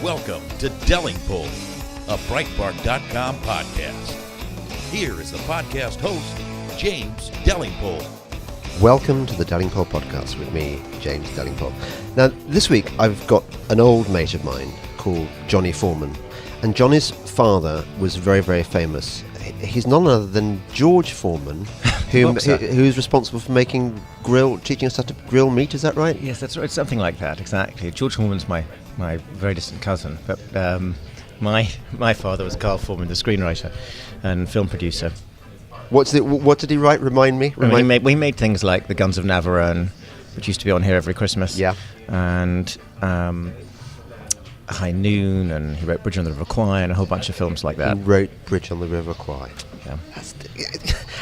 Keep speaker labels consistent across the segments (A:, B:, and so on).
A: Welcome to Delingpole, a Breitbart.com podcast. Here is the podcast host, James Delingpole.
B: Welcome to the Delingpole podcast with me, James Delingpole. Now, this week I've got an old mate of mine called Johnny Foreman. And Johnny's father was very, very famous. He's none other than George Foreman, who's responsible for teaching us how to grill meat, is that right?
C: Yes, that's right, something like that, exactly. George Foreman's my very distant cousin, but my father was Carl Foreman, the screenwriter and film producer.
B: What did he write? Remind me.
C: We made things like The Guns of Navarone, which used to be on here every Christmas.
B: Yeah.
C: And High Noon, and he wrote Bridge on the River Kwai and a whole bunch of films like that.
B: He wrote Bridge on the River Kwai.
C: Yeah.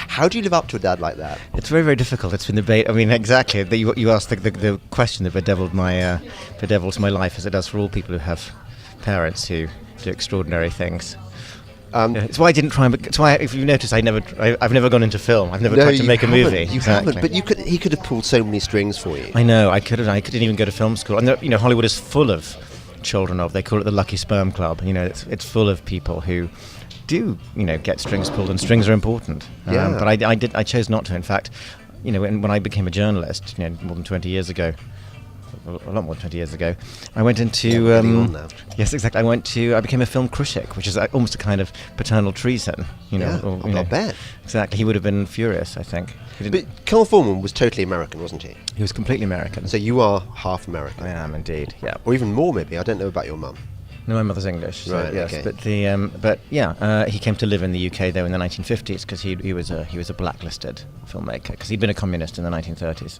B: How do you live up to a dad like that?
C: It's very, very difficult. It's been debate. I mean, exactly. You asked the question that bedeviled my life, as it does for all people who have parents who do extraordinary things. It's why I didn't try and. It's why, if you notice, I've never gone into film. I've never tried to make a movie.
B: You haven't, but he could have pulled so many strings for you.
C: I know. I couldn't even go to film school. And Hollywood is full of children of. They call it the Lucky Sperm Club. It's full of people who do get strings pulled, and strings are important.
B: Yeah.
C: But I chose not to. In fact, when I became a journalist, more than 20 years ago. A lot more than 20 years ago, I went into yes, exactly. I became a film critic, which is almost a kind of paternal treason.
B: I bet.
C: Exactly. He would have been furious, I think.
B: But Carl Foreman was totally American, wasn't he?
C: He was completely American.
B: So you are half American.
C: I am indeed. Yeah.
B: Or even more, maybe. I don't know about your mum.
C: No, my mother's English. So
B: right.
C: Yes.
B: Okay.
C: He came to live in the UK though in the 1950s because he was a blacklisted filmmaker because he'd been a communist in the 1930s.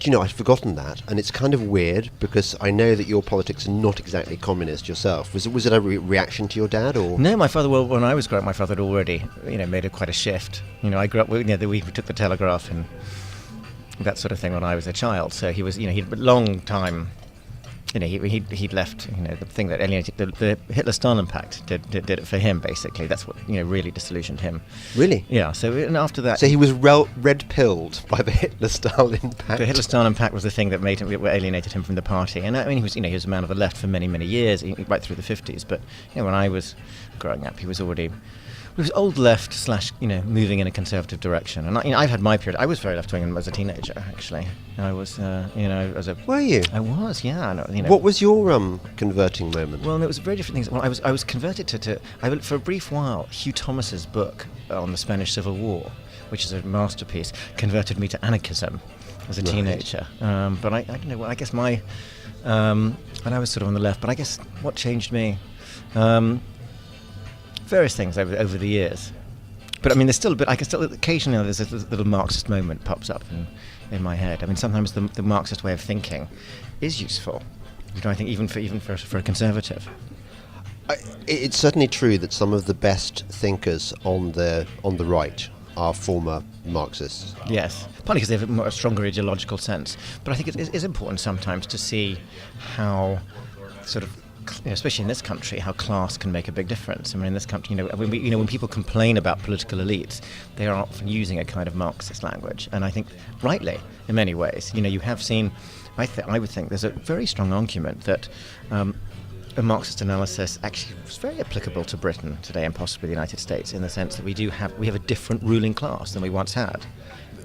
B: I'd forgotten that, and it's kind of weird because I know that your politics are not exactly communist yourself. Was it a reaction to your dad, or
C: no? My father. Well, when I was growing up, my father had already, made quite a shift. I grew up with, we took the Telegraph and that sort of thing when I was a child. So he was, he'd a long time. He'd left, the thing that alienated the Hitler-Stalin Pact did it for him, basically. That's what, really disillusioned him.
B: Really?
C: Yeah, and after that...
B: So he was red-pilled by the Hitler-Stalin Pact?
C: The Hitler-Stalin Pact was the thing that alienated him from the party. And he was a man of the left for many, many years, right through the 50s. But, when I was growing up, he was old left / moving in a conservative direction. And I've had my period. I was very left-wing as a teenager, actually. I was,
B: Were you?
C: I was, yeah.
B: What was your converting moment?
C: Well, there was very different things. Well, I was converted to for a brief while, Hugh Thomas's book on the Spanish Civil War, which is a masterpiece, converted me to anarchism as a teenager. But I don't know. Well, I guess and I was sort of on the left. But I guess what changed me. Various things over the years, but there's still. But I can still occasionally there's a little Marxist moment pops up in my head. Sometimes the Marxist way of thinking is useful. I think even for a conservative.
B: It's certainly true that some of the best thinkers on the right are former Marxists.
C: Yes, partly because they have a stronger ideological sense. But I think it is important sometimes to see how sort of. Especially in this country, how class can make a big difference. In this country, when people complain about political elites, they are often using a kind of Marxist language, and I think rightly, in many ways. You have seen. I would think there's a very strong argument that a Marxist analysis actually is very applicable to Britain today and possibly the United States, in the sense that we have a different ruling class than we once had.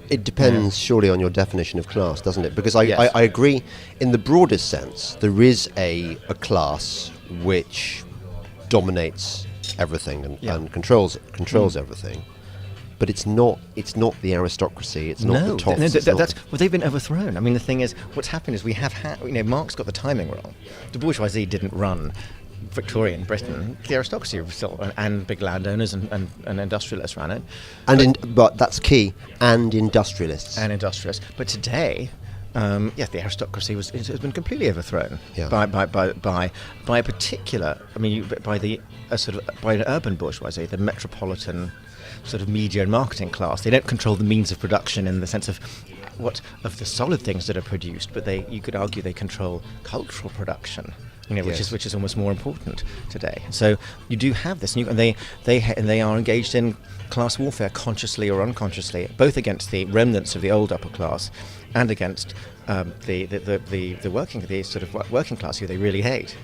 B: It depends surely on your definition of class, doesn't it? Because I agree, in the broadest sense, there is a class which dominates everything and controls everything. But it's not the aristocracy. It's not the tops.
C: They've been overthrown. The thing is, what's happened is we have Marx got the timing wrong. The bourgeoisie didn't run Victorian Britain. The aristocracy was still, and big landowners and industrialists ran it.
B: But that's key. And industrialists.
C: But today, the aristocracy has been completely overthrown by a particular. By an urban bourgeoisie, the metropolitan sort of media and marketing class. They don't control the means of production in the sense of the solid things that are produced, but you could argue they control cultural production. which is almost more important today. So you do have this, and they are engaged in class warfare, consciously or unconsciously, both against the remnants of the old upper class and against the working class who they really hate.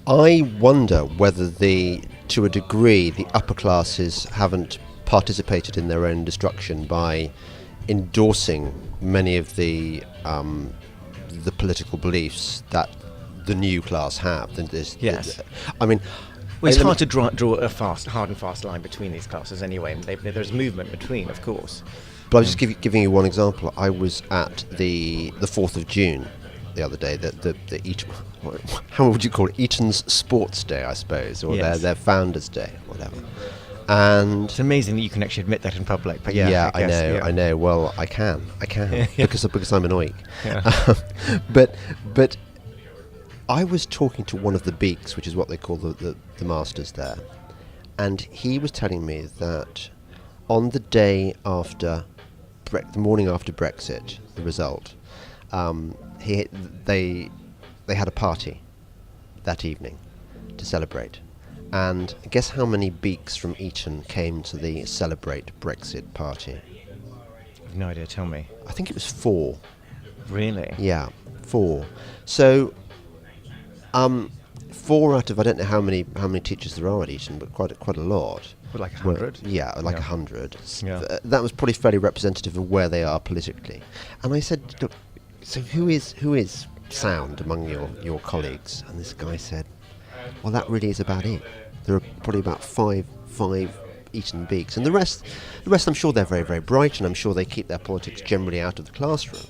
B: I wonder whether to a degree, the upper classes haven't participated in their own destruction by endorsing many of the political beliefs that the new class have.
C: Yes.
B: I mean,
C: well, it's hard to draw a hard and fast line between these classes anyway. And there's movement between, of course.
B: But I was just giving you one example. I was at the 4th of June the other day, the Eton, how would you call it? Eton's Sports Day, I suppose, or
C: yes.
B: their Founders Day, whatever. And
C: it's amazing that you can actually admit that in public. But
B: I know. Well, I can because I'm an oik.
C: Yeah.
B: But I was talking to one of the beaks, which is what they call the masters there, and he was telling me that on the day after the morning after Brexit, the result, they had a party that evening to celebrate. And guess how many beaks from Eton came to the Celebrate Brexit party?
C: I've no idea, tell me.
B: I think it was 4. Really? Yeah, 4. So, 4 out of, I don't know how many teachers there are at Eton, but quite a lot.
C: Well, like 100?
B: Yeah, like 100.
C: Yeah.
B: That was probably fairly representative of where they are politically. And I said, look, so who is sound among your colleagues? And this guy said, well, that really is about it. There are probably about five Eton beaks, and the rest I'm sure they're very, very bright, and I'm sure they keep their politics generally out of the classroom.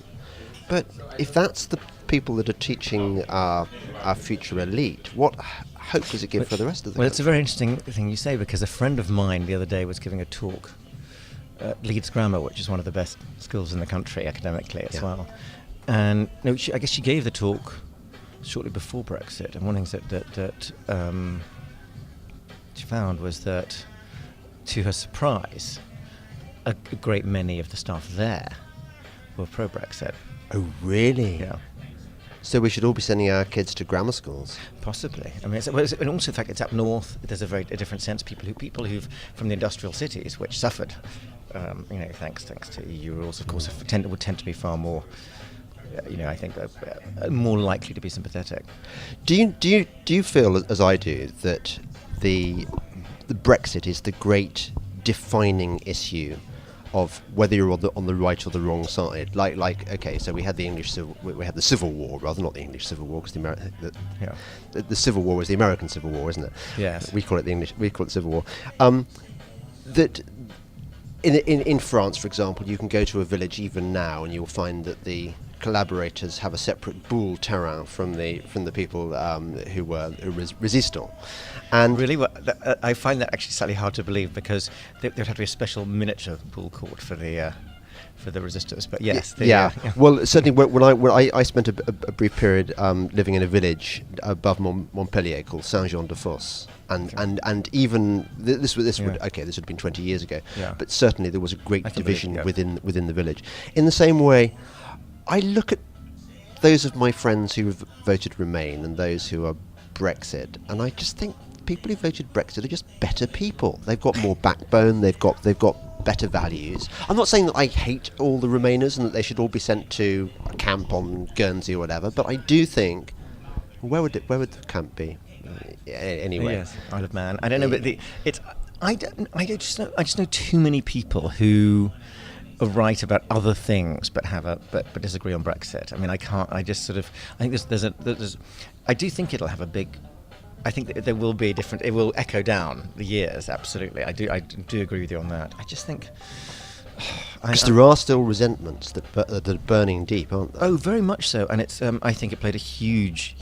B: But if that's the people that are teaching our future elite, what hope does it give for the rest of the country?
C: It's a very interesting thing you say, because a friend of mine the other day was giving a talk at Leeds Grammar, which is one of the best schools in the country academically as well. And I guess she gave the talk shortly before Brexit, and one of the things that she found was that, to her surprise, a great many of the staff there were pro-Brexit.
B: Oh, really?
C: Yeah.
B: So we should all be sending our kids to grammar schools?
C: Possibly. I mean, and also, in fact, it's up north. There's a different sense. People who've from the industrial cities, which suffered, thanks to EU rules, of course, would tend to be far more. I think more likely to be sympathetic. Do
B: you feel, as I do, that the Brexit is the great defining issue of whether you're on the right or the wrong side? Like okay, so we had the Civil War, rather, not the English Civil War, because the Civil War was the American Civil War, isn't it?
C: Yes.
B: We call it the Civil War. That in France, for example, you can go to a village even now, and you'll find that the collaborators have a separate boule terrain from the people who were resistants. And
C: really, I find that actually slightly hard to believe, because there would have to be a special miniature boule court for the resistors. But yes,
B: Well, certainly when I spent a brief period living in a village above Montpellier called Saint-Jean-de-Fosse. And even this would have been 20 years ago, but certainly there was a great division within the village. In the same way, I look at those of my friends who have voted Remain and those who are Brexit, and I just think people who voted Brexit are just better people. They've got more backbone. They've got better values. I'm not saying that I hate all the Remainers and that they should all be sent to a camp on Guernsey or whatever, but I do think, where would the camp be? Anyway,
C: yes, Isle of Man. I don't know, but I just know too many people who are right about other things, but disagree on Brexit. I mean, I can't. I just sort of. I think I do think it'll have a big. I think that there will be different. It will echo down the years. Absolutely, I do agree with you on that. I just think.
B: Because there are still resentments that are burning deep, aren't there?
C: Oh, very much so, and it's. I think it played a huge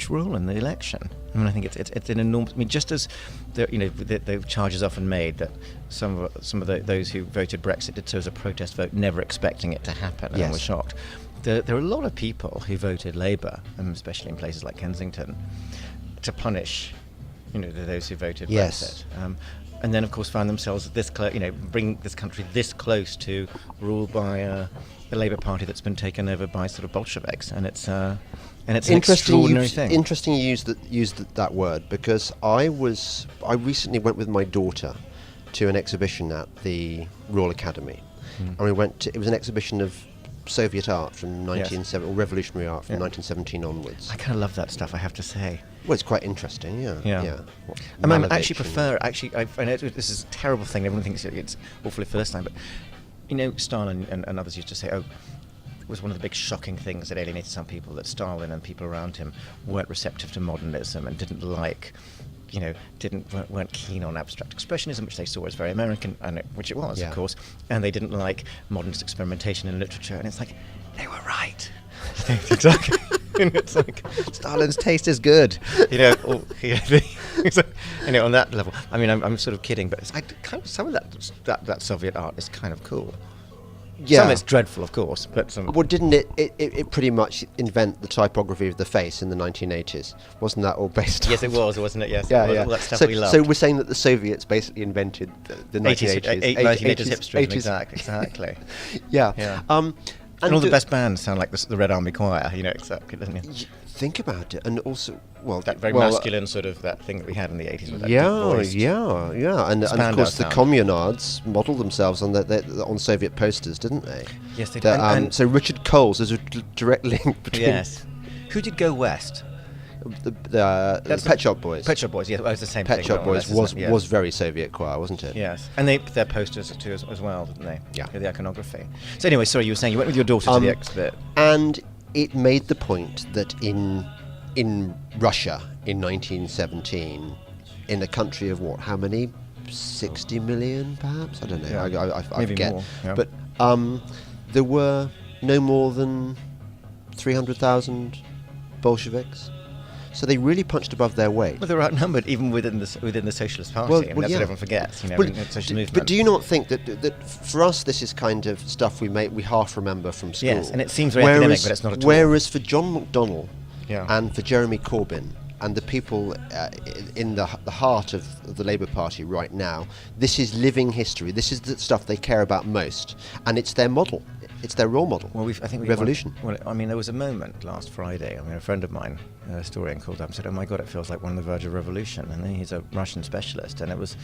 C: role in the election. I mean, I think it's an enormous. I mean, just as the charge is often made that some of those who voted Brexit did so as a protest vote, never expecting it to happen, and were shocked. There are a lot of people who voted Labour, especially in places like Kensington, to punish, those who voted Brexit. and then of course found themselves this bring this country this close to rule by the Labour Party that's been taken over by sort of Bolsheviks, and it's an extraordinary thing.
B: Interesting you used that word, because I recently went with my daughter to an exhibition at the Royal Academy, and it was an exhibition of Soviet art from or revolutionary art from 1917 onwards.
C: I kind of love that stuff, I have to say.
B: Well, it's quite interesting, yeah.
C: I mean, I actually prefer. I know this is a terrible thing. Everyone thinks it's awfully first time, but Stalin and others used to say, it was one of the big shocking things that alienated some people, that Stalin and people around him weren't receptive to modernism and didn't like, weren't keen on abstract expressionism, which they saw as very American, which it was, of course, and they didn't like modernist experimentation in literature, and it's like, they were right. Exactly. And it's like, Stalin's taste is good, on that level. I mean, I'm sort of kidding, but it's some of that Soviet art is kind of cool.
B: Yeah.
C: Some of it's dreadful, of course, but some.
B: Well, didn't it pretty much invent the typography of the face in the 1980s? Wasn't that all based on?
C: Yes, it was, wasn't it? Yes,
B: yeah,
C: it was.
B: yeah.
C: All that stuff
B: so,
C: we loved.
B: So we're saying that the Soviets basically invented the 1980s.
C: 1980s hipsterism, exactly.
B: Yeah.
C: And all the best bands sound like the Red Army Choir, exactly, doesn't it?
B: Think about it, and also,
C: that very masculine sort of that thing that we had in the 80s with that
B: yeah, and of course the communards modelled themselves on Soviet posters, didn't they?
C: Yes, they did.
B: So Richard Coles is a direct link between.
C: Yes. Who did Go West?
B: The Pet Shop Boys.
C: Pet Shop Boys, yeah, it was the same thing.
B: Pet Shop Boys was very Soviet choir, wasn't it?
C: Yes, and their posters too as well, didn't they?
B: Yeah.
C: The iconography. So anyway, sorry, you were saying you went with your daughter to the exhibit.
B: And it made the point that in Russia in 1917, in a country of what? How many? 60 million, perhaps? I don't know.
C: Yeah.
B: I forget.
C: More, yeah.
B: But there were no more than 300,000 Bolsheviks. So they really punched above their weight.
C: Well, they were outnumbered even within the Socialist Party. That's what everyone forgets. In the social movement.
B: But do you not think that for us this is kind of stuff we half remember from school?
C: Yes, and it seems very academic, but it's not at all.
B: Whereas for John McDonnell and for Jeremy Corbyn and the people in the heart of the Labour Party right now, this is living history. This is the stuff they care about most, and it's their model. It's their role model.
C: Well, I think
B: revolution.
C: There was a moment last Friday. A friend of mine, a historian, called up and said, "Oh my God, it feels like we're on the verge of revolution." And then he's a Russian specialist, and it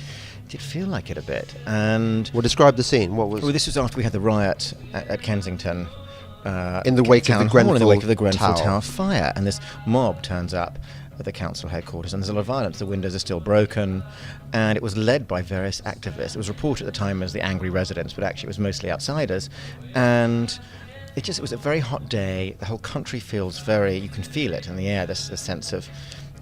C: did feel like it a bit. And
B: describe the scene. What was?
C: Well, this was after we had the riot at Kensington.
B: In the wake of the Grenfell
C: Tower fire, and this mob turns up at the council headquarters, and there's a lot of violence. The windows are still broken, and it was led by various activists. It was reported at the time as the angry residents, but actually it was mostly outsiders. And it was a very hot day. The whole country feels you can feel it in the air, this sense of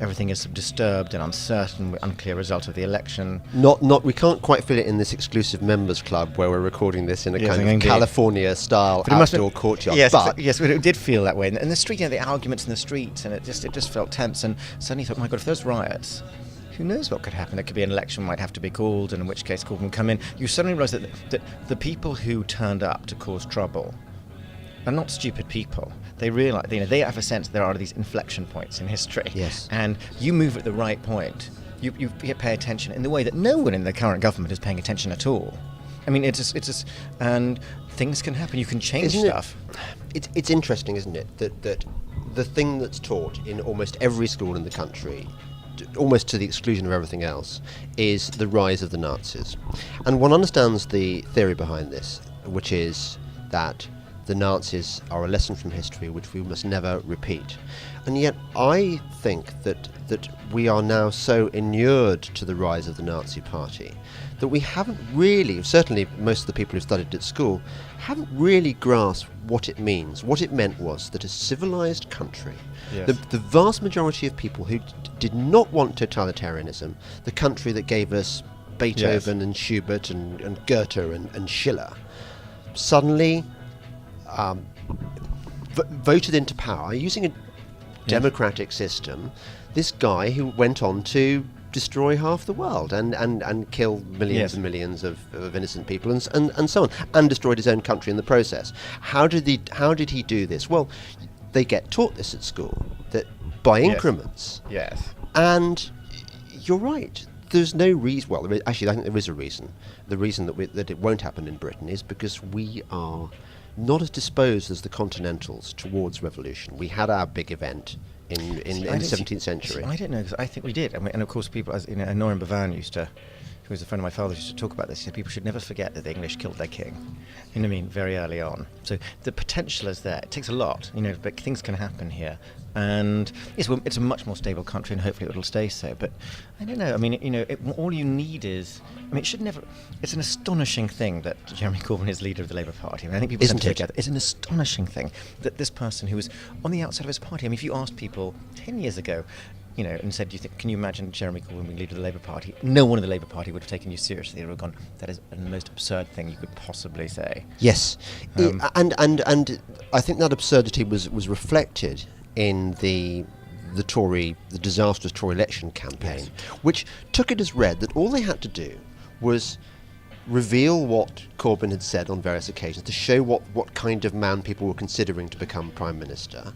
C: everything is disturbed and uncertain, unclear result of the election.
B: We can't quite fit it in this exclusive members club where we're recording this in a kind of California-style outdoor courtyard.
C: Yes, but it did feel that way. And the street, the arguments in the streets, and it just felt tense. And suddenly you thought, my God, if there's riots, who knows what could happen? There could be an election, might have to be called, and in which case Corbyn would come in. You suddenly realise that the people who turned up to cause trouble are not stupid people. They realise, they have a sense there are these inflection points in history.
B: Yes.
C: And you move at the right point. You pay attention in the way that no one in the current government is paying attention at all. I mean, it's just, and things can happen. You can change stuff.
B: It's interesting, isn't it, that the thing that's taught in almost every school in the country, almost to the exclusion of everything else, is the rise of the Nazis. And one understands the theory behind this, which is that the Nazis are a lesson from history which we must never repeat. And yet I think that we are now so inured to the rise of the Nazi Party that we haven't really, certainly most of the people who studied at school, haven't really grasped what it means. What it meant was that a civilized country, the vast majority of people who did not want totalitarianism, the country that gave us Beethoven and Schubert and Goethe and Schiller, suddenly voted into power using a democratic system. This guy who went on to destroy half the world and kill millions and millions of innocent people and so on, and destroyed his own country in the process. How did he do this? Well, they get taught this at school, that by increments.
C: Yes.
B: And you're right. there's no reason. Well, actually, I think there is a reason. The reason that it won't happen in Britain is because we are not as disposed as the Continentals towards revolution. We had our big event in the 17th century.
C: I don't know, because I think we did. And of course, people, as Norman Bavan who was a friend of my father's, used to talk about this. He said people should never forget that the English killed their king. You know what I mean? Very early on. So the potential is there. It takes a lot, but things can happen here. And it's a much more stable country, and hopefully it will stay so. But I don't know. I mean, all you need is. I mean, it should never. It's an astonishing thing that Jeremy Corbyn is leader of the Labour Party. I mean, I think people tend to forget. It's an astonishing thing that this person who was on the outside of his party. I mean, if you asked people 10 years ago, and said, can you imagine Jeremy Corbyn being leader of the Labour Party? No one in the Labour Party would have taken you seriously. They would have gone, that is the most absurd thing you could possibly say.
B: Yes, and I think that absurdity was reflected in the disastrous Tory election campaign, yes, which took it as read that all they had to do was reveal what Corbyn had said on various occasions to show what kind of man people were considering to become Prime Minister,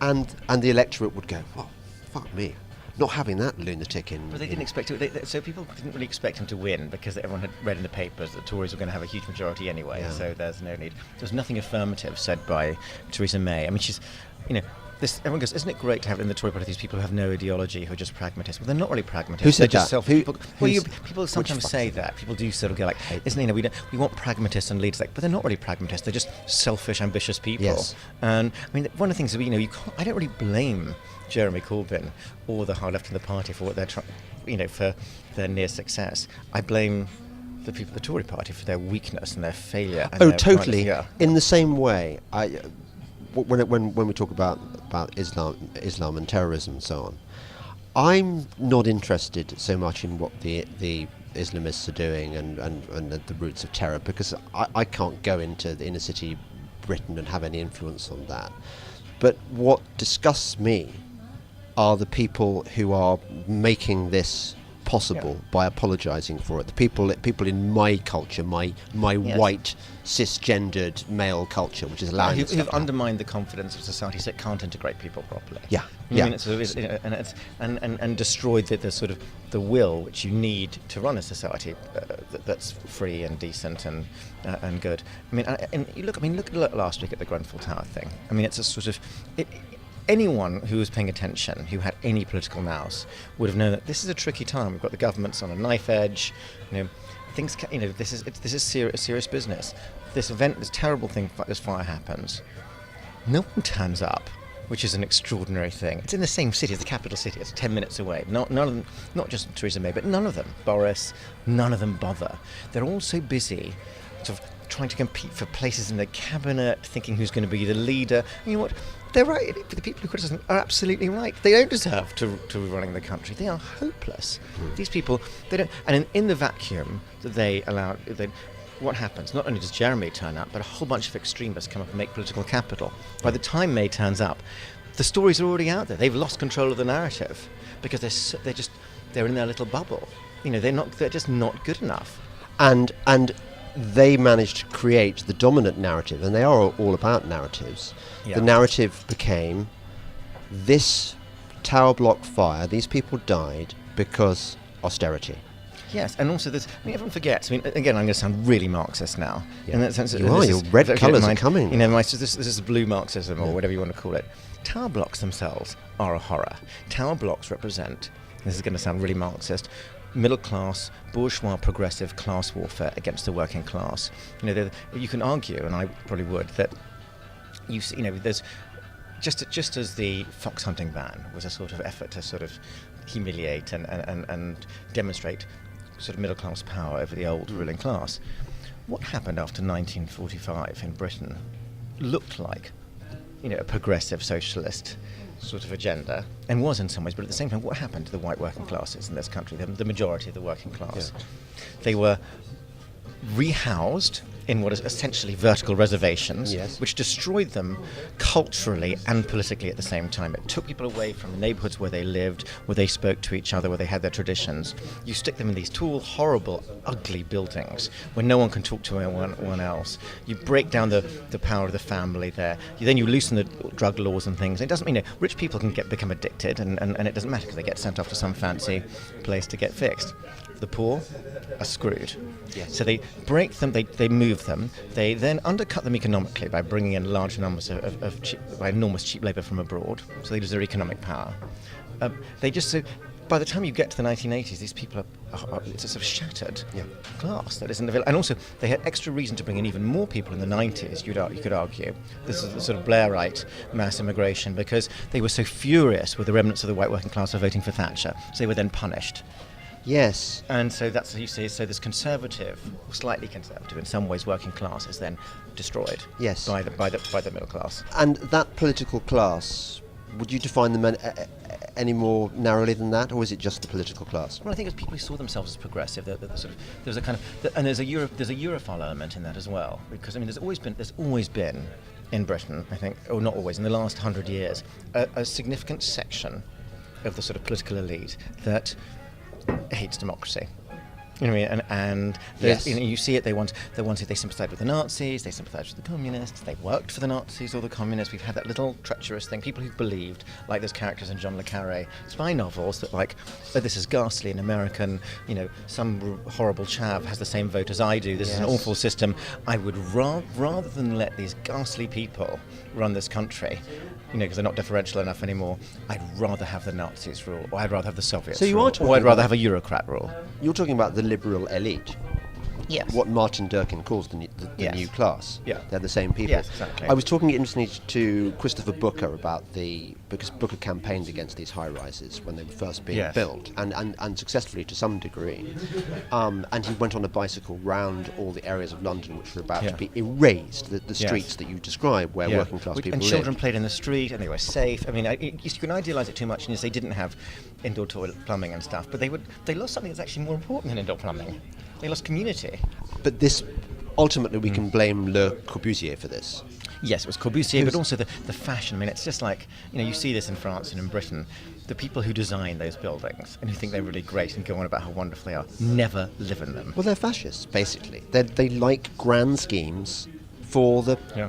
B: and the electorate would go, well, fuck me, not having that lunatic in.
C: But they didn't expect it. So people didn't really expect him to win because everyone had read in the papers that Tories were going to have a huge majority anyway. Yeah. So there's no need. There's nothing affirmative said by Theresa May. I mean, she's, everyone goes, isn't it great to have in the Tory party these people who have no ideology, who are just pragmatists? Well, they're not really pragmatists.
B: Who said
C: they're just
B: that?
C: People sometimes say that. People do sort of go like, isn't we want pragmatists and leaders, but they're not really pragmatists. They're just selfish, ambitious people.
B: Yes.
C: And I mean, one of the things that I don't really blame Jeremy Corbyn or the hard left of the party for what they're trying, for their near success. I blame the people of the Tory party for their weakness and their failure. And
B: totally.
C: Yeah.
B: In the same way, when we talk about Islam and terrorism and so on, I'm not interested so much in what the Islamists are doing and the roots of terror, because I can't go into the inner city Britain and have any influence on that. But what disgusts me are the people who are making this possible by apologising for it. The people in my culture, my yes, white cisgendered male culture, which is allowing
C: who've undermined the confidence of society, so it can't integrate people properly.
B: Yeah,
C: I mean, and destroyed the sort of the will which you need to run a society that's free and decent and good. I mean, look last week at the Grenfell Tower thing. I mean, it's a sort of anyone who was paying attention, who had any political nous, would have known that this is a tricky time. We've got the government's on a knife edge. Things. This is serious business. This event, this terrible thing, this fire happens. No one turns up, which is an extraordinary thing. It's in the same city, it's the capital city. It's 10 minutes away. None of them, not just Theresa May, but none of them. Boris, none of them bother. They're all so busy, sort of trying to compete for places in the cabinet, thinking who's going to be the leader. And you know what? They're right. The people who criticize them are absolutely right. They don't deserve to be running the country. They are hopeless. These people, they don't. And in the vacuum that they allow, what happens? Not only does Jeremy turn up, but a whole bunch of extremists come up and make political capital. By the time May turns up, the stories are already out there. They've lost control of the narrative because they're in their little bubble. They're just not good enough.
B: And they managed to create the dominant narrative, and they are all about narratives. Yeah. The narrative became this tower block fire, these people died because austerity.
C: Yes, and also everyone forgets. I mean, again, I'm going to sound really Marxist now. Yeah. In that sense,
B: your red colours are coming.
C: This is blue Marxism, or whatever you want to call it. Tower blocks themselves are a horror. Tower blocks represent, this is going to sound really Marxist, middle class, bourgeois, progressive class warfare against the working class. You can argue, and I probably would, that there's just as the fox hunting ban was a sort of effort to sort of humiliate and demonstrate sort of middle class power over the old ruling class. What happened after 1945 in Britain looked like, a progressive socialist sort of agenda, and was in some ways, but at the same time, what happened to the white working classes in this country, the majority of the working class? Yeah. They were rehoused in what is essentially vertical reservations,
B: Yes.
C: which destroyed them culturally and politically at the same time. It took people away from the neighborhoods where they lived, where they spoke to each other, where they had their traditions. You stick them in these tall, horrible, ugly buildings where no one can talk to anyone else. You break down the power of the family there. Then you loosen the drug laws and things. It doesn't mean rich people can become addicted, and it doesn't matter because they get sent off to some fancy place to get fixed. The poor are screwed.
B: Yes.
C: So they break them, they move them, they then undercut them economically by bringing in large numbers of by enormous cheap labour from abroad, so they lose their economic power. By the time you get to the 1980s, these people are it's a sort of shattered class that isn't available. And also, they had extra reason to bring in even more people in the 90s, you could argue. This is the sort of Blairite mass immigration, because they were so furious with the remnants of the white working class for voting for Thatcher, so they were then punished.
B: Yes.
C: And so that's what you see. So this conservative, slightly conservative, in some ways, working class is then destroyed.
B: Yes.
C: By the middle class.
B: And that political class, would you define them any more narrowly than that, or is it just the political class?
C: Well, I think it's people who saw themselves as progressive. There's a kind of, and there's a Europhile element in that as well, because I mean, there's always been in Britain, I think, or not always, in the last 100 years, a significant section of the sort of political elite that hates democracy. You know what I mean? And
B: yes.
C: You see it. They sympathised with the Nazis. They sympathised with the communists. They worked for the Nazis or the communists. We've had that little treacherous thing. People who believed, like those characters in John le Carré spy novels, that like, oh, this is ghastly and American. You know, some horrible chav has the same vote as I do. This is an awful system. I would rather than let these ghastly people run this country, you know, because they're not differential enough anymore, I'd rather have the Nazis rule, or I'd rather have the Soviets rule, or I'd rather have a Eurocrat rule.
B: You're talking about the liberal elite.
C: Yes.
B: What Martin Durkin calls the new class.
C: Yeah.
B: They're the same people.
C: Yes, exactly.
B: I was talking interestingly to Christopher Booker because Booker campaigned against these high-rises when they were first being built, and successfully to some degree. And he went on a bicycle round all the areas of London which were about to be erased, the streets that you describe where working class people
C: and
B: lived.
C: children played in the street and they were safe. I mean, you can idealise it too much, and they didn't have indoor toilet plumbing and stuff, but they lost something that's actually more important than indoor plumbing. They lost community.
B: But this, ultimately, we can blame Le Corbusier for this.
C: Yes, it was Corbusier, but also the fashion. I mean, it's just like, you know, you see this in France and in Britain. The people who design those buildings and who think they're really great and go on about how wonderful they are never live in them.
B: Well, they're fascists, basically. They like grand schemes for the...
C: Yeah.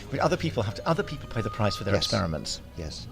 C: But other people pay the price for their experiments.
B: Yes.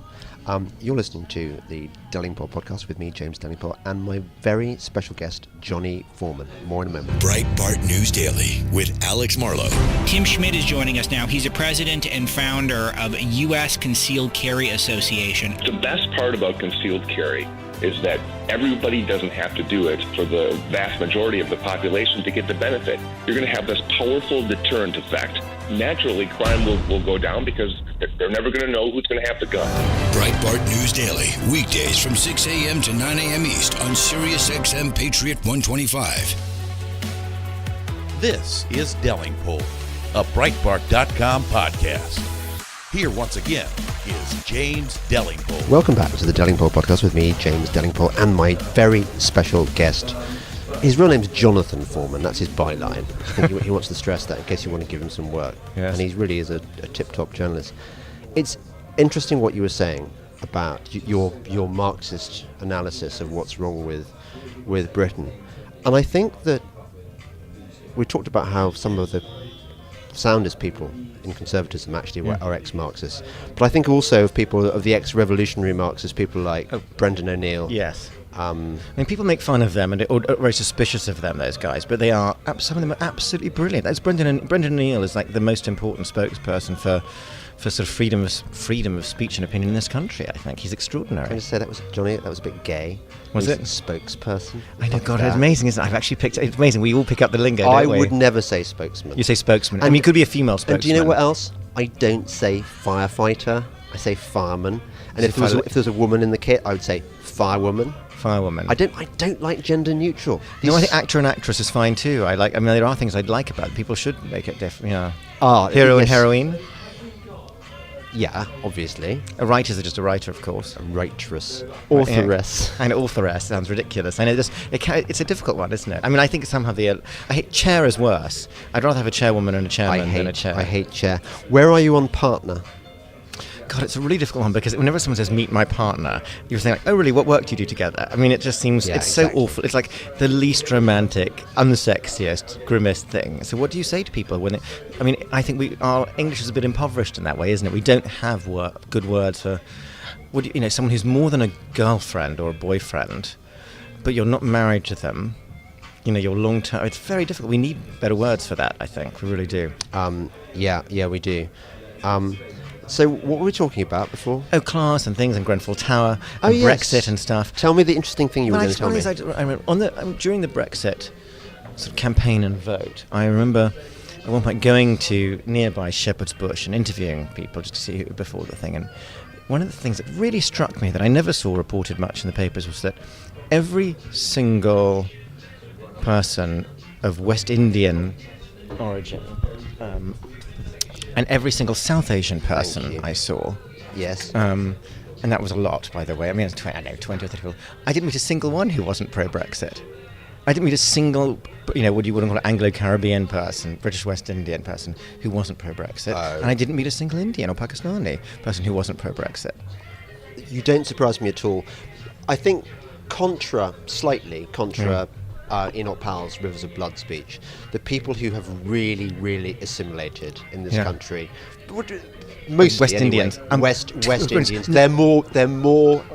B: You're listening to the Delingpole podcast with me, James Delingpole, and my very special guest, Johnny Foreman. More in a moment.
A: Breitbart News Daily with Alex Marlowe.
D: Tim Schmidt is joining us now. He's a president and founder of U.S. Concealed Carry Association.
E: The best part about concealed carry is that everybody doesn't have to do it for the vast majority of the population to get the benefit. You're going to have this powerful deterrent effect. Naturally, crime will go down because they're never going to know who's going to have the gun.
A: Breitbart News Daily, weekdays from 6 a.m. to 9 a.m. East on Sirius XM Patriot 125. This is Delingpole, a Breitbart.com podcast. Here once again is James Delingpole.
B: Welcome back to the Delingpole podcast with me, James Delingpole, and my very special guest. His real name's Jonathan Foreman. That's his byline. I think he wants to stress that in case you want to give him some work.
C: Yes.
B: And he really is a tip-top journalist. It's interesting what you were saying about your Marxist analysis of what's wrong with Britain. And I think that we talked about how some of the soundest people in conservatism actually are ex-Marxists. But I think also of the ex-revolutionary Marxists, people like Brendan O'Neill.
C: Yes. I mean, people make fun of them and are very suspicious of them, those guys, but some of them are absolutely brilliant. That's Brendan O'Neill is like the most important spokesperson for sort of freedom of speech and opinion in this country. I think he's extraordinary.
B: Can I just say that was a bit gay?
C: Was it?
B: Spokesperson.
C: I know, God, it's amazing, isn't it? I've actually it's amazing. We all pick up the lingo, don't
B: I
C: we?
B: would never say spokesman.
C: You say spokesman. I mean, it could be a female spokesman.
B: And do you know what else? I don't say firefighter. I say fireman. And if there was a woman in the kit, I would say firewoman.
C: Firewoman.
B: I don't like gender neutral.
C: I think actor and actress is fine too. There are things I'd like about it. People should make it different. You know. Hero and heroine.
B: Yeah, obviously.
C: A writer is just a writer, of course.
B: A waitress. Authoress.
C: And authoress sounds ridiculous. I know it's a difficult one, isn't it? I mean, I think somehow I hate chair is worse. I'd rather have a chairwoman and a chairman than a chair.
B: I hate chair. Where are you on partner?
C: God, it's a really difficult one because whenever someone says meet my partner, you're saying like, oh really, what work do you do together? I mean, it just seems so awful. It's like the least romantic, unsexiest, grimmest thing. So what do you say to people when I think our English is a bit impoverished in that way, isn't it? We don't have good words for someone who's more than a girlfriend or a boyfriend, but you're not married to them. You're long term. It's very difficult. We need better words for that, I think. We really do.
B: Yeah, we do. So what were we talking about before?
C: Oh, class and things, and Grenfell Tower, and Brexit and stuff.
B: Tell me the interesting thing you were going to tell me.
C: During the Brexit sort of campaign and vote, I remember at one point going to nearby Shepherd's Bush and interviewing people just to see who before the thing. And one of the things that really struck me that I never saw reported much in the papers was that every single person of West Indian origin, and every single South Asian person I saw.
B: Yes.
C: And that was a lot, by the way. I mean, 20 or 30 people. I didn't meet a single one who wasn't pro-Brexit. I didn't meet a single, what you would call an Anglo-Caribbean person, British West Indian person, who wasn't pro-Brexit.
B: Oh.
C: And I didn't meet a single Indian or Pakistani person who wasn't pro-Brexit.
B: You don't surprise me at all. I think contra Enoch Powell's Rivers of Blood speech, the people who have really, really assimilated in this country, mostly
C: West Indians,
B: West Indians, they're more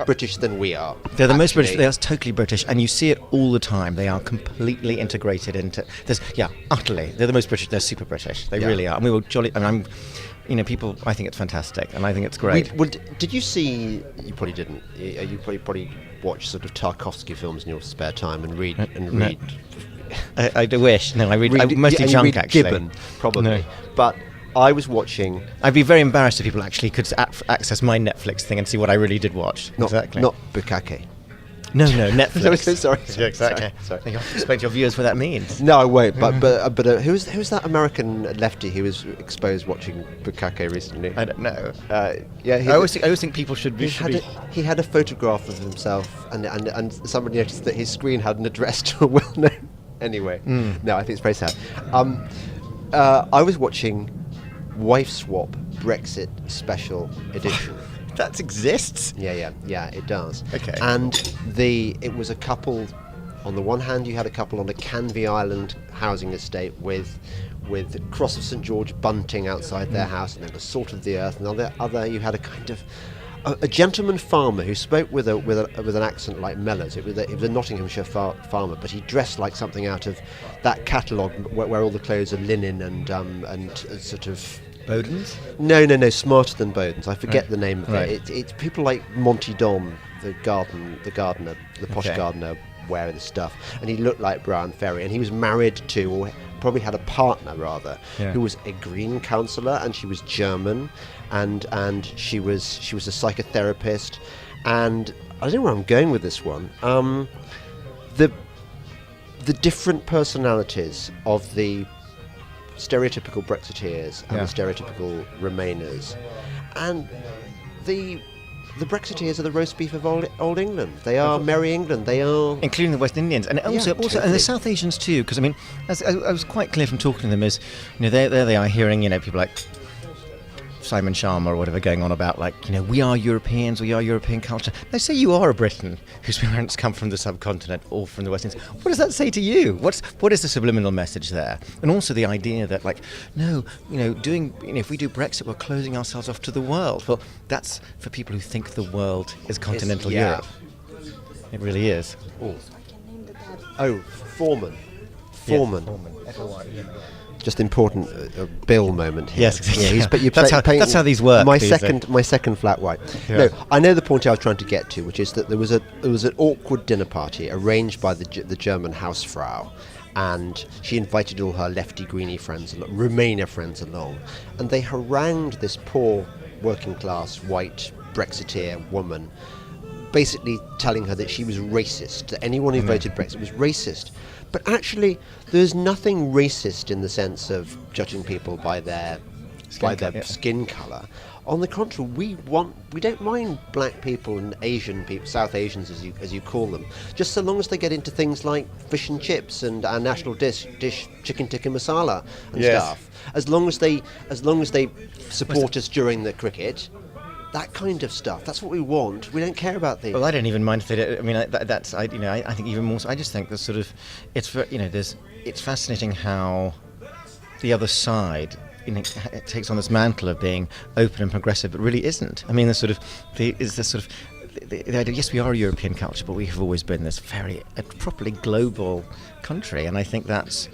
B: British than we are.
C: They're the most British. They are totally British, and you see it all the time. They are completely integrated into this. Yeah, utterly. They're the most British. They're super British. They really are. And we were jolly. And people. I think it's fantastic, and I think it's great.
B: Did you see? You probably didn't. You probably watch sort of Tarkovsky films in your spare time and read.
C: I do wish. No, I read mostly junk, actually.
B: Gibbon, probably. No. But I was watching.
C: I'd be very embarrassed if people actually could access my Netflix thing and see what I really did watch.
B: Not Bukake.
C: No, Netflix.
B: Sorry.
C: Yeah, exactly. Sorry. You have to explain to your viewers what that means.
B: No, I won't. But who's that American lefty who was exposed watching Bukake recently?
C: I don't know.
B: I
C: always think people should be.
B: He had a photograph of himself, and somebody noticed that his screen had an address to a well-known. Anyway, no, I think it's very sad. I was watching Wife Swap Brexit Special Edition.
C: That exists?
B: Yeah, it does.
C: Okay.
B: And it was a couple. On the one hand, you had a couple on a Canvey Island housing estate with the Cross of St George bunting outside their house, and then the Salt of the Earth. And on the other, you had a kind of a gentleman farmer who spoke with an accent like Mellors. It was a Nottinghamshire farmer, but he dressed like something out of that catalogue where all the clothes are linen and sort of.
C: Bowden's?
B: No, smarter than Bowden's. I forget the name of
C: it.
B: It's people like Monty Dom, the gardener, the posh gardener, wear this stuff, and he looked like Brian Ferry, and he was married to, or probably had a partner rather, who was a Green councillor, and she was German, and she was a psychotherapist, and I don't know where I'm going with this one. The different personalities of the stereotypical Brexiteers and the stereotypical Remainers, and the Brexiteers are the roast beef of old England. They are merry England. They are
C: including the West Indians, and also totally. And the South Asians too. Because I mean, as I was quite clear from talking to them, is there they are hearing people like Simon Sharma or whatever going on about we are Europeans, we are European culture. Now say you are a Briton whose parents come from the subcontinent or from the West Indies. What does that say to you? What is the subliminal message there? And also the idea that if we do Brexit, we're closing ourselves off to the world. Well, that's for people who think the world is continental Europe. It really is.
B: Foreman.
C: Foreman.
B: Just important Bill moment here.
C: Yes, but that's how these work.
B: My second flat white. Yeah. No, I know the point I was trying to get to, which is that there was an awkward dinner party arranged by the German Hausfrau, and she invited all her lefty greeny friends, Remainer friends along, and they harangued this poor working class white Brexiteer woman, basically telling her that she was racist, that anyone who voted Brexit was racist. But actually, there's nothing racist in the sense of judging people by their skin colour. On the contrary, we don't mind black people and Asian people, South Asians as you call them, just so long as they get into things like fish and chips and our national dish chicken tikka masala and stuff. As long as they support us during the cricket. That kind of stuff. That's what we want. We don't care about the.
C: Well, I don't even mind if they don't. I mean, I think even more. So I just think there's sort of, it's fascinating how the other side, it takes on this mantle of being open and progressive, but really isn't. I mean, the idea. Yes, we are a European culture, but we have always been this properly global country, and I think that's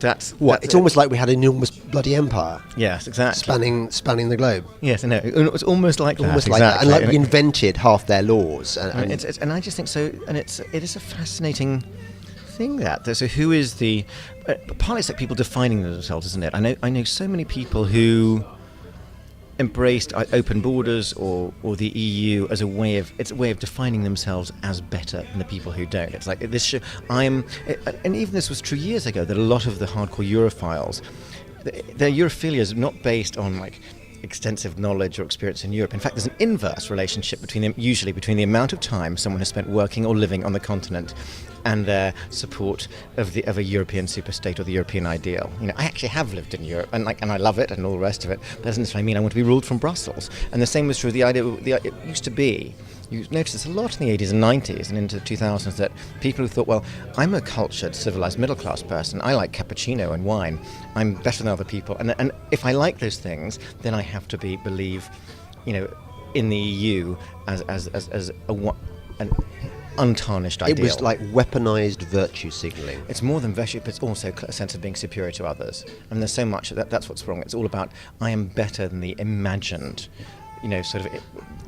B: it's almost like we had an enormous bloody empire.
C: Yes, exactly.
B: Spanning the globe.
C: Yes, I know. It was almost like that.
B: Almost like that. And like we invented half their laws.
C: And I just think so. And it is a fascinating thing that. So who is the? Partly it's like people defining themselves, isn't it? I know so many people who embraced open borders or the EU as a way of defining themselves as better than the people who don't. It's like this. And even this was true years ago, that a lot of the hardcore Europhiles, their Europhilia is not based on like extensive knowledge or experience in Europe. In fact, there's an inverse relationship between the amount of time someone has spent working or living on the continent and their support of a European superstate or the European ideal. I actually have lived in Europe and I love it and all the rest of it. But that doesn't necessarily mean I want to be ruled from Brussels. And the same was true of the idea. It used to be. You notice this a lot in the 80s and 90s and into the 2000s, that people who thought, well, I'm a cultured, civilized, middle-class person. I like cappuccino and wine. I'm better than other people. And if I like those things, then I have to believe, in the EU as an untarnished ideal.
B: It was like weaponized virtue signaling.
C: It's more than virtue, but it's also a sense of being superior to others. And there's so much that's what's wrong. It's all about I am better than the imagined, sort of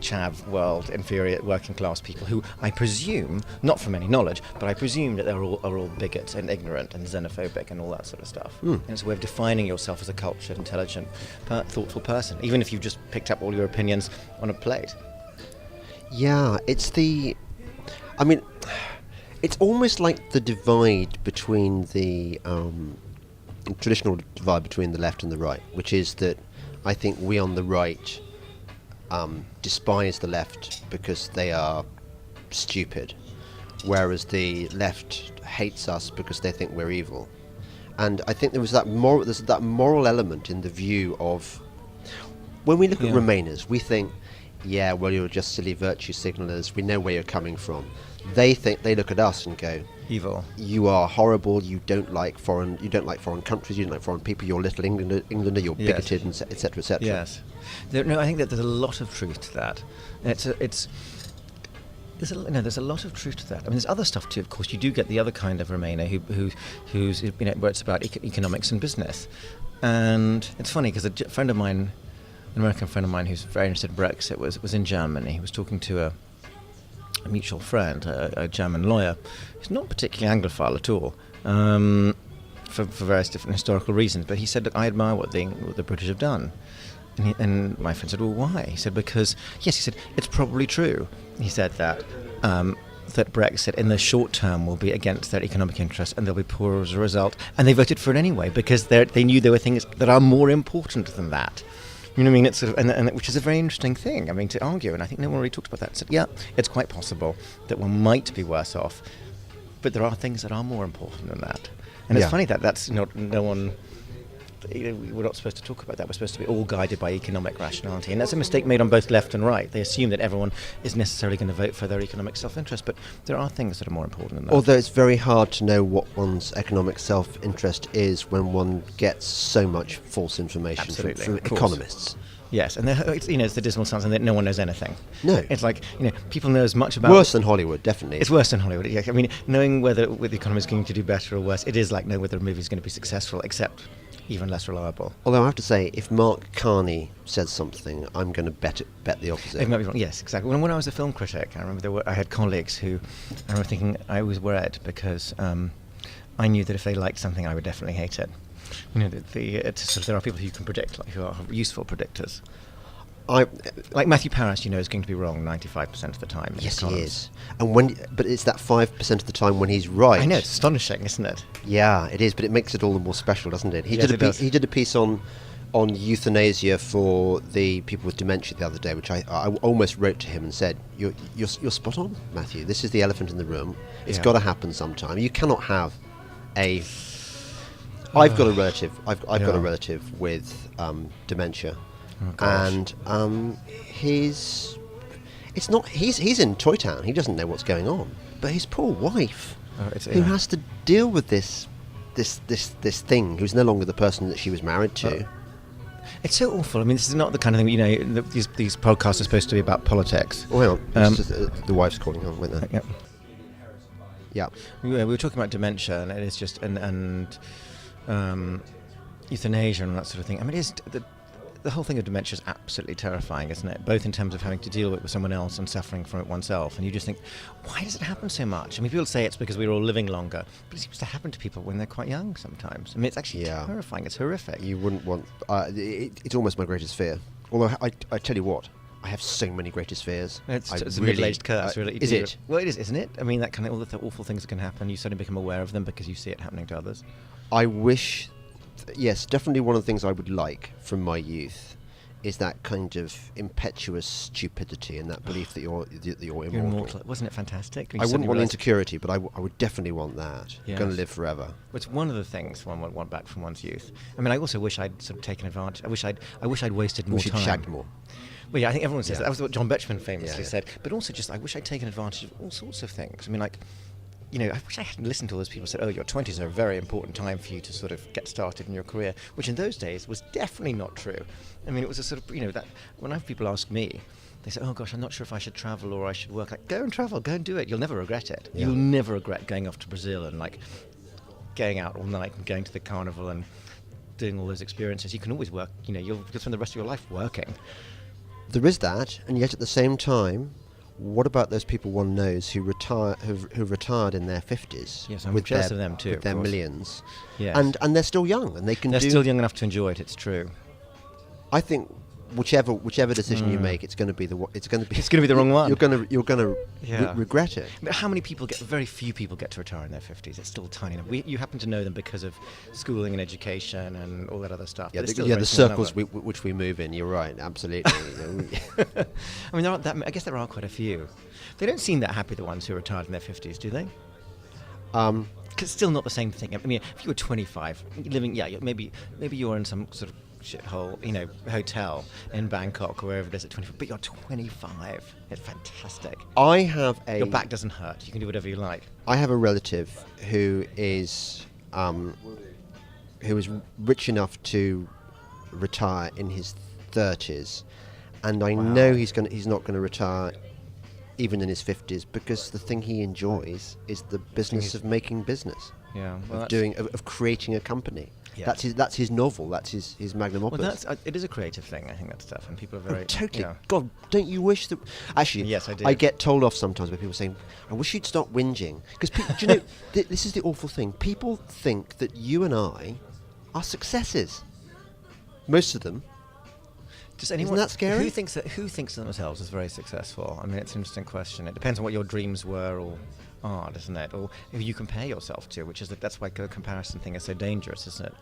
C: chav world, inferior working class people who I presume, not from any knowledge, but I presume that are all bigots and ignorant and xenophobic and all that sort of stuff. And it's a way of defining yourself as a cultured, intelligent, thoughtful person, even if you've just picked up all your opinions on a plate.
B: Yeah, it's almost like the divide between the traditional divide between the left and the right, which is that I think we on the right despise the left because they are stupid, whereas the left hates us because they think we're evil. And I think there's that moral element in the view of when we look at Remainers, we think, yeah, well, you're just silly virtue signalers. We know where you're coming from. They look at us and go,
C: evil.
B: You are horrible. You don't like foreign countries. You don't like foreign people. You're little Englander. You're bigoted, and etc. etc.
C: Yes. I think that there's a lot of truth to that. There's a lot of truth to that. I mean, there's other stuff too. Of course, you do get the other kind of Remainer who's where it's about economics and business. And it's funny because a friend of mine, an American friend of mine who's very interested in Brexit, was in Germany. He was talking to a mutual friend, a German lawyer, who's not particularly Anglophile at all, for various different historical reasons. But he said that I admire what the British have done. And my friend said, well, why? He said, because, yes, he said, it's probably true. He said that Brexit in the short term will be against their economic interests and they'll be poor as a result. And they voted for it anyway because they knew there were things that are more important than that. You know what I mean? It's sort of, and which is a very interesting thing, I mean, to argue. And I think no one really talked about that. Said, yeah, it's quite possible that one might be worse off, but there are things that are more important than that. And it's funny that that's no one. We're not supposed to talk about that. We're supposed to be all guided by economic rationality, and that's a mistake made on both left and right. They assume that everyone is necessarily going to vote for their economic self-interest, but there are things that are more important than that.
B: Although it's very hard to know what one's economic self-interest is when one gets so much false information from economists.
C: Yes, and it's the dismal sounds, and that no one knows anything.
B: No,
C: it's like people know as much about.
B: Worse than Hollywood, definitely.
C: It's worse than Hollywood. Yeah, I mean, knowing whether the economy is going to do better or worse, it is like knowing whether a movie is going to be successful, except even less reliable.
B: Although I have to say, if Mark Carney says something, I'm going to bet the opposite.
C: It might be wrong. Yes, exactly. When I was a film critic, I remember I had colleagues who, I remember thinking I was worried because I knew that if they liked something, I would definitely hate it. There are people who you can predict, who are useful predictors. Like Matthew Parris, is going to be wrong 95% of the time.
B: Yes, he is. But it's that 5% of the time when he's right.
C: I know, it's astonishing, isn't it?
B: Yeah, it is. But it makes it all the more special, doesn't it? He did a piece on on euthanasia for the people with dementia the other day, which I almost wrote to him and said, "You're spot on, Matthew. This is the elephant in the room. It's got to happen sometime. You cannot have a." I've got a relative. I've got a relative with dementia, and he's in Toy Town. He doesn't know what's going on, but his poor wife, who has to deal with this thing, who's no longer the person that she was married to.
C: It's so awful. I mean, this is not the kind of thing, these podcasts are supposed to be about politics.
B: Oh, hang on. It's just, the wife's calling on, wait there. Yeah.
C: We were talking about dementia, and it is just, and euthanasia and that sort of thing. I mean, it is, the whole thing of dementia is absolutely terrifying, isn't it? Both in terms of having to deal with someone else and suffering from it oneself. And you just think, why does it happen so much? I mean, people say it's because we're all living longer, but it seems to happen to people when they're quite young sometimes. I mean, it's actually terrifying. It's horrific.
B: You wouldn't want... it's almost my greatest fear. Although, I tell you what, I have so many greatest fears.
C: It's a middle-aged curse, really.
B: Is it?
C: Well, it is, isn't it? I mean, that kind of all the awful things that can happen, you suddenly become aware of them because you see it happening to others.
B: I wish... yes, definitely one of the things I would like from my youth is that kind of impetuous stupidity and that belief that you're immortal.
C: Wasn't it fantastic?
B: I wouldn't want insecurity, but I would definitely want that.
C: Yes.
B: You're going to live forever.
C: It's one of the things one would want back from one's youth. I mean, I also wish I'd sort of taken advantage. I wish I'd wasted more time.
B: Wish you'd shagged more.
C: Well, yeah, I think everyone says that. That was what John Betjeman famously said. But also just, I wish I'd taken advantage of all sorts of things. I mean, like, I wish I hadn't listened to all those people who said, your 20s are a very important time for you to sort of get started in your career, which in those days was definitely not true. I mean, it was a sort of, that when I have people ask me, they say, oh gosh, I'm not sure if I should travel or I should work. Like, go and travel, go and do it. You'll never regret it. Yeah. You'll never regret going off to Brazil and like going out all night and going to the carnival and doing all those experiences. You can always work, you'll spend the rest of your life working.
B: There is that, and yet at the same time, what about those people one knows who who've retired in their 50s?
C: Yes, I'm jealous of them too.
B: With their millions.
C: Yes.
B: And they're still young, and
C: they're still young enough to enjoy it. It's true.
B: I think whichever decision you make, it's going to be the
C: wrong one.
B: You're going to regret it.
C: But how many people very few people get to retire in their 50s? It's still tiny. You happen to know them because of schooling and education and all that other stuff.
B: Yeah, the circles which we move in. You're right, absolutely.
C: I mean, I guess there are quite a few. They don't seem that happy, the ones who are retired in their 50s, do they? Because it's still not the same thing. I mean, if you were 25, living, maybe you're in some sort of shithole, hotel in Bangkok or wherever it is at 25, but you're 25. It's fantastic. Your back doesn't hurt. You can do whatever you like.
B: I have a relative who is rich enough to retire in his 30s, and I know he's not going to retire even in his 50s because the thing he enjoys is the business of making business.
C: Yeah,
B: of creating a company.
C: Yes.
B: That's his novel. That's his magnum opus.
C: Well, it is a creative thing. I think that stuff, and people are very
B: totally. God, don't you wish that? Actually,
C: yes, I do.
B: I get told off sometimes by people saying, "I wish you'd stop whinging," because do you know this is the awful thing. People think that you and I are successes. Most of them. Isn't that scary?
C: Who thinks of themselves as very successful? I mean, it's an interesting question. It depends on what your dreams were or are, doesn't it? Or who you compare yourself to, that's why the comparison thing is so dangerous, isn't it?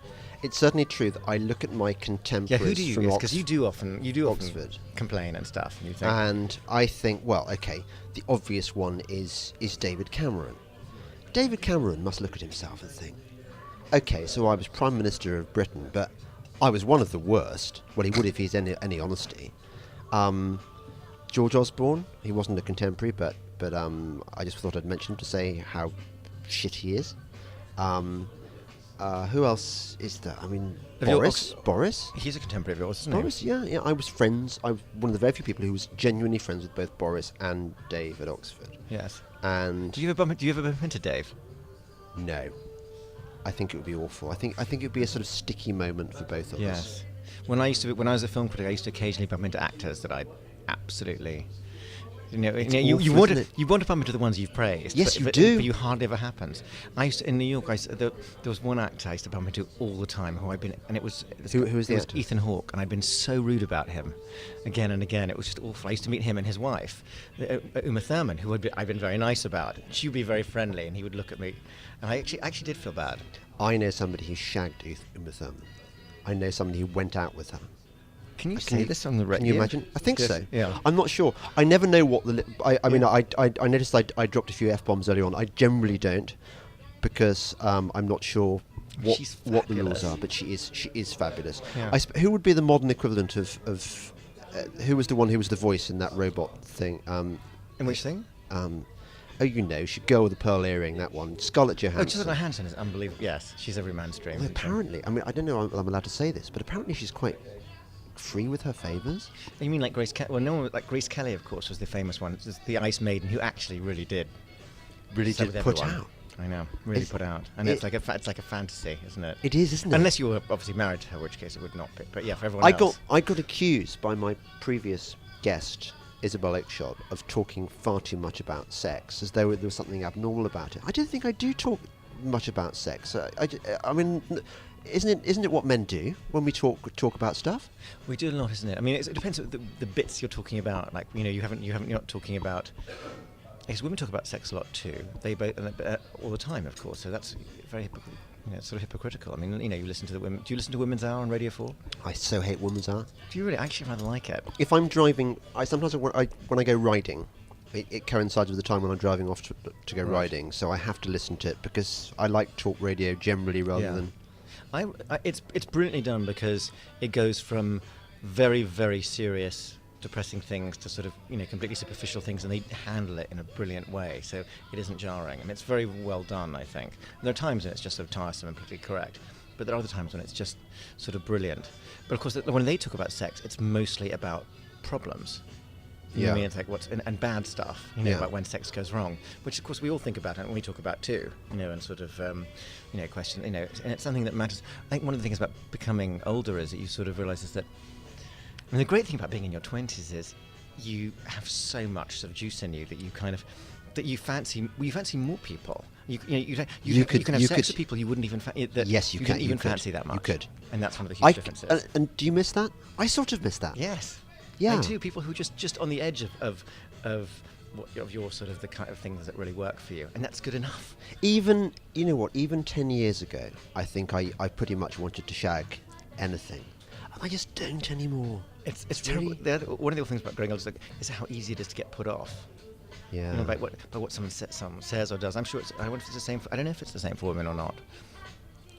B: It's certainly true that I look at my contemporaries.
C: Yeah, who do you use? Because you do often
B: Oxford
C: complain and stuff, and you think.
B: And I think, well, okay, the obvious one is David Cameron. David Cameron must look at himself and think, okay, so I was Prime Minister of Britain, but I was one of the worst. Well, he would if he's any honesty. George Osborne, he wasn't a contemporary, but I just thought I'd mention him to say how shit he is. Who else is there? I mean, Boris.
C: He's a contemporary of yours, isn't
B: Boris,
C: he?
B: yeah. I was one of the very few people who was genuinely friends with both Boris and Dave at Oxford.
C: Yes.
B: And
C: do you ever bump into Dave?
B: No. I think it would be awful. I think it would be a sort of sticky moment for both of us.
C: Yes. When I was a film critic, I used to occasionally bump into actors that I absolutely. You want to bump into the ones you've praised.
B: Yes, you do.
C: But you hardly ever happens. In New York, there was one actor I used to bump into all the time who was the actor? Ethan Hawke, and I'd been so rude about him, again and again. It was just awful. I used to meet him and his wife, Uma Thurman, who I'd been very nice about. She'd be very friendly, and he would look at me, and I actually did feel bad.
B: I know somebody who shagged Uma Thurman. I know somebody who went out with her.
C: Can you say this on the radio?
B: Can you imagine? I think so.
C: Yeah.
B: I'm not sure. I never know what the... I mean, I noticed I dropped a few F-bombs earlier on. I generally don't, because I'm not sure what the rules are, but she is fabulous.
C: Yeah.
B: Who would be the modern equivalent of who was the one who was the voice in that robot thing?
C: In which thing?
B: She Girl with the Pearl Earring, that one. Scarlett Johansson.
C: Scarlett Johansson is unbelievable. Yes, she's every man's dream.
B: Well, apparently, I mean, I don't know if I'm allowed to say this, but apparently she's quite free with her favours.
C: You mean like Grace Kelly? Well, no one like Grace Kelly, of course, was the famous one. It was the Ice Maiden who actually really did
B: Really
C: set
B: did
C: with
B: put
C: everyone.
B: out.
C: I know, really put out, and it's like a fantasy, isn't it?
B: It is, isn't it?
C: Unless you were obviously married to her, in which case it would not be. But yeah, for everyone else.
B: I got accused by my previous guest, Isabel Oakeshott, of talking far too much about sex, as though there was something abnormal about it. I don't think I do talk much about sex. I mean, isn't it what men do when we talk about stuff?
C: We do a lot, isn't it? I mean, it depends on the bits you're talking about. Like, you're not talking about. Because women talk about sex a lot too. They both all the time, of course. So that's very sort of hypocritical. I mean, you listen to the women. Do you listen to Women's Hour on Radio 4?
B: I so hate Women's Hour.
C: Do you really? I actually rather like it.
B: If I'm driving, when I go riding, it coincides with the time when I'm driving off to go riding. So I have to listen to it because I like talk radio generally rather than.
C: It's brilliantly done because it goes from very, very serious, depressing things to sort of completely superficial things, and they handle it in a brilliant way, so it isn't jarring, and it's very well done, I think. And there are times when it's just sort of tiresome and politically correct, but there are other times when it's just sort of brilliant. But of course, when they talk about sex, it's mostly about problems. You know what I mean? It's like and bad stuff, about when sex goes wrong, which of course we all think about and we talk about too, and sort of, question, and it's something that matters. I think one of the things about becoming older is that you sort of realise is that. And the great thing about being in your 20s is you have so much sort of juice in you that you fancy more people. You can have sex with people you wouldn't even fancy that much.
B: You could,
C: and that's one of the huge differences.
B: And do you miss that? I sort of miss that.
C: Yes.
B: Yeah.
C: I do. People who just on the edge of your sort of the kind of things that really work for you, and that's good enough.
B: Even 10 years ago, I think I pretty much wanted to shag anything. I just don't anymore.
C: It's terrible. Really? One of the things about growing old is how easy it is to get put off.
B: Yeah.
C: By what someone says or does. I'm sure I wonder if it's the same. I don't know if it's the same for women or not.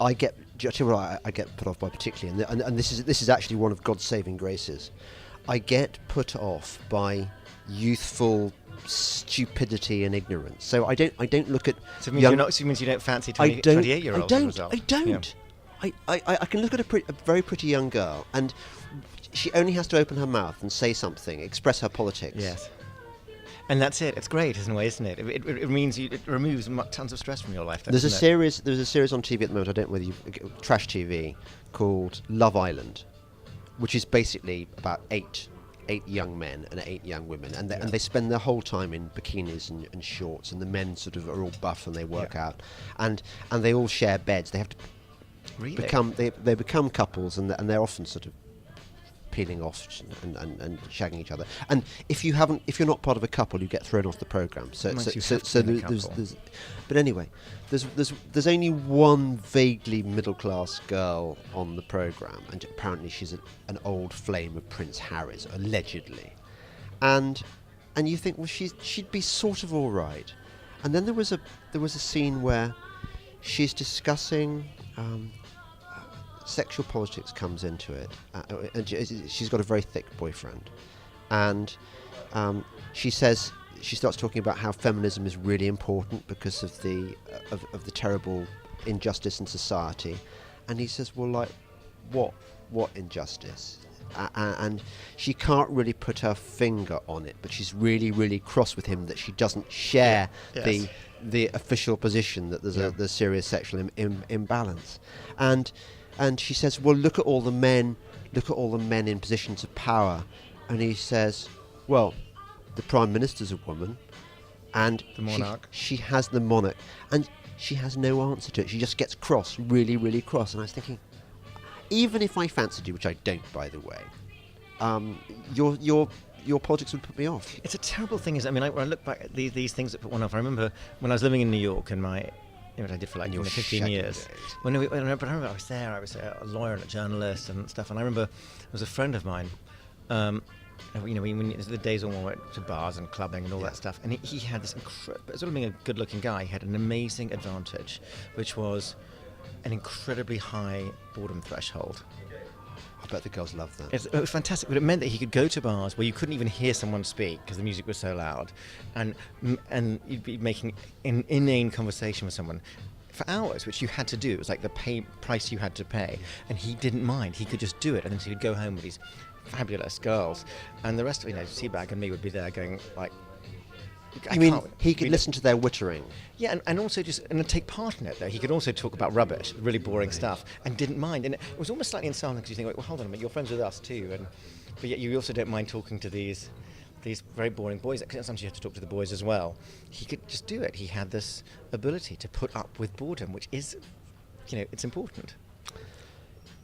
B: I get put off by particularly, and this is actually one of God's saving graces. I get put off by youthful stupidity and ignorance. So I don't look at.
C: So it means you don't fancy 28-year-olds.
B: I don't.
C: Yeah.
B: I can look at a very pretty young girl, and she only has to open her mouth and say something, express her politics.
C: Yes. And that's it. It's great, in a way, isn't it? It means it removes tons of stress from your life.
B: There's a series on TV at the moment. I don't know whether you've trash TV called Love Island, which is basically about eight young men and 8 young women, and they spend their whole time in bikinis and shorts, and the men sort of are all buff and they work out, and they all share beds. They have to they become couples, and they're often sort of peeling off and shagging each other. And if you're not part of a couple, you get thrown off the program. But anyway, there's only one vaguely middle class girl on the program, and apparently she's an old flame of Prince Harry's, allegedly. And you think, well, she'd be sort of all right. And then there was a scene where she's discussing. Sexual politics comes into it, and she's got a very thick boyfriend, and she starts talking about how feminism is really important because of the terrible injustice in society, and he says, well, like what injustice? And she can't really put her finger on it, but she's really, really cross with him that she doesn't share the official position that there's a serious sexual imbalance, and she says, well, look at all the men in positions of power, and he says, well, the Prime Minister's a woman, and
C: the monarch.
B: She has the monarch, and she has no answer to it. She just gets cross, really, really cross. And I was thinking, even if I fancied you, which I don't, by the way, your politics would put me off.
C: It's a terrible thing, isn't it? I mean, when I look back at these things that put one off, I remember when I was living in New York, and my what I did for like
B: your
C: 15
B: shagging
C: years.
B: days.
C: But I remember I was there. I was a lawyer and a journalist and stuff. And I remember there was a friend of mine. When the days when we went to bars and clubbing and all that stuff, and he had this sort of being a good-looking guy, he had an amazing advantage, which was an incredibly high boredom threshold.
B: I bet the girls love that.
C: It was fantastic, but it meant that he could go to bars where you couldn't even hear someone speak because the music was so loud, and you'd be making an inane conversation with someone for hours, which you had to do. It was like the price you had to pay, and he didn't mind. He could just do it, and then so he'd go home with these fabulous girls, and the rest of Seabag and me would be there going like.
B: You mean he could listen to their wittering?
C: Yeah, and also just take part in it. Though he could also talk about rubbish, really boring stuff, and didn't mind. And it was almost slightly insulting because you think, well, hold on a minute, you're friends with us too, but yet you also don't mind talking to these very boring boys. Sometimes you have to talk to the boys as well. He could just do it. He had this ability to put up with boredom, which is, it's important.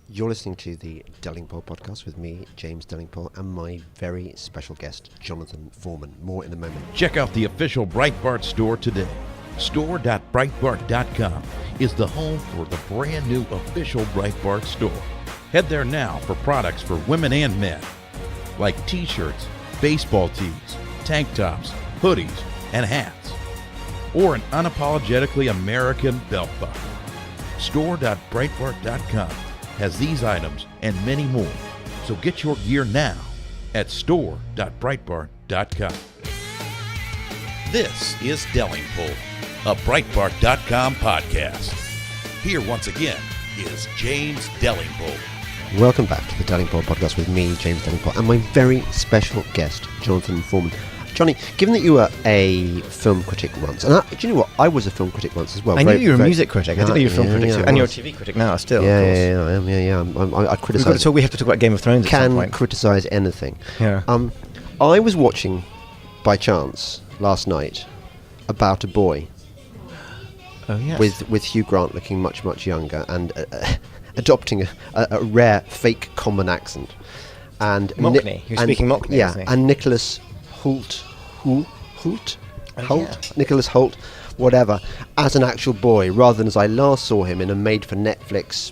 B: You're listening to the Delingpole podcast with me, James Delingpole, and my very special guest, Jonathan Foreman. More in a moment.
A: Check out the official Breitbart store today. Store.breitbart.com is the home for the brand new official Breitbart store. Head there now for products for women and men, like t-shirts, baseball tees, tank tops, hoodies, and hats, or an unapologetically American belt buckle. Store.breitbart.com has these items and many more. So get your gear now at store.breitbart.com. This is Delingpole, a Breitbart.com podcast. Here once again is James Delingpole.
B: Welcome back to the Delingpole podcast with me, James Delingpole, and my very special guest, Jonathan Foreman. Johnny, given that you were a film critic once, and do you know what? I was a film critic once as well.
C: I knew you were a music critic. I didn't know you were a film critic too. And you're a TV critic now still,
B: yeah,
C: of course.
B: Yeah, I am. I criticise.
C: We have to talk about Game of Thrones at some point.
B: Can criticise anything.
C: Yeah.
B: I was watching, by chance, last night, about a boy.
C: Oh, yes.
B: With Hugh Grant looking much, much younger and adopting a rare fake common accent. And
C: Mockney. He was speaking Mockney,
B: yeah,
C: wasn't he?
B: and Nicholas Hoult, Nicholas Hoult, whatever, as an actual boy, rather than as I last saw him in a made-for-Netflix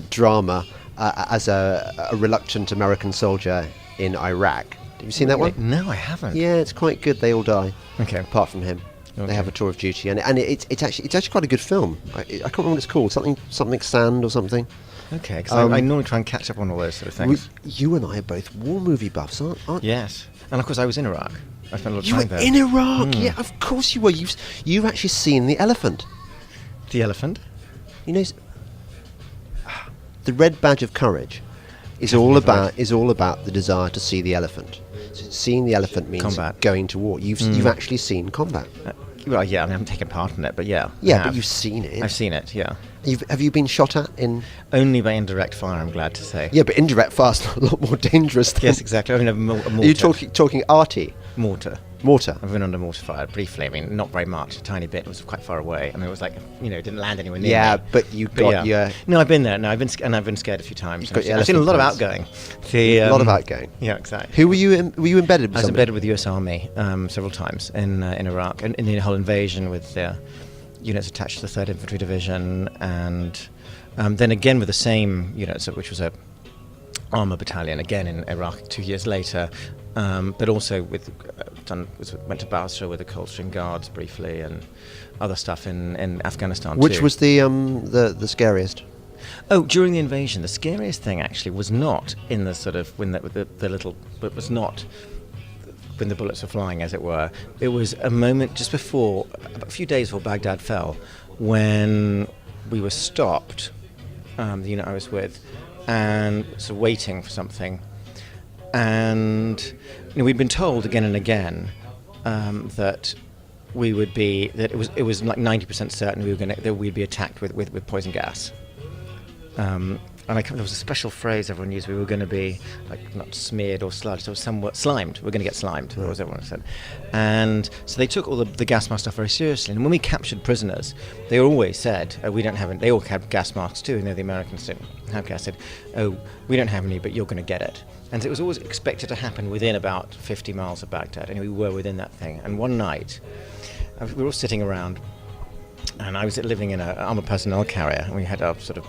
B: drama as a reluctant American soldier in Iraq. Have you seen that one?
C: No, I haven't.
B: Yeah, it's quite good. They all die.
C: Okay.
B: Apart from him.
C: Okay.
B: They have a tour of duty, and it's actually quite a good film. I can't remember what it's called. Something Sand or something.
C: Okay, because I normally try and catch up on all those sort of things.
B: You and I are both war movie buffs, aren't
C: Yes. And of course I was in Iraq. I spent a lot of
B: you?
C: time there.
B: You were in Iraq? Yeah, of course you were. You've actually seen the elephant.
C: The elephant?
B: You know, the red badge of courage is all about the desire to see the elephant. So seeing the elephant means
C: combat.
B: Going to war. You've actually seen combat.
C: Well, yeah, I haven't taken part in it, but yeah.
B: Yeah, but you've seen it.
C: I've seen it, yeah.
B: Have you been shot at in?
C: Only by indirect fire, I'm glad to say.
B: Yeah, but indirect fire's a lot more dangerous.
C: Yes, exactly. I mean, a mortar.
B: Are you talking arty?
C: Mortar.
B: Mortar.
C: I've been under mortar fire briefly. I mean, not very much, a tiny bit. It was quite far away. I mean, it was like, it didn't land anywhere near
B: Yeah,
C: me.
B: but you got your...
C: No, I've been there. No, I've been scared a few times. I've seen a lot of outgoing.
B: A lot of outgoing.
C: Yeah, exactly.
B: Who were you embedded with?
C: I was embedded with the US Army several times in Iraq, and in the whole invasion with units attached to the 3rd Infantry Division, and then again with the same units, which was a armour battalion again in Iraq 2 years later, but also went to Basra with the Coldstream Guards briefly, and other stuff in Afghanistan.
B: Which
C: too.
B: was the scariest?
C: Oh, during the invasion, the scariest thing actually was not in the sort of when the little, but was not when the bullets were flying, as it were. It was a moment just before, a few days before Baghdad fell, when we were stopped, the unit I was with, and so waiting for something, and we'd been told again and again that we would be, that it was like 90% certain that we'd be attacked with poison gas. And there was a special phrase everyone used. We were going to be not smeared or sludged, or somewhat slimed. We're going to get slimed. That was everyone said. And so they took all the gas mask stuff very seriously. And when we captured prisoners, they always said, "We don't have any." They all had gas masks too. And the Americans didn't have gas. Said, "Oh, we don't have any, but you're going to get it." And it was always expected to happen within about 50 miles of Baghdad. And we were within that thing. And one night, we were all sitting around And I was living in an armoured personnel carrier, and we had our sort of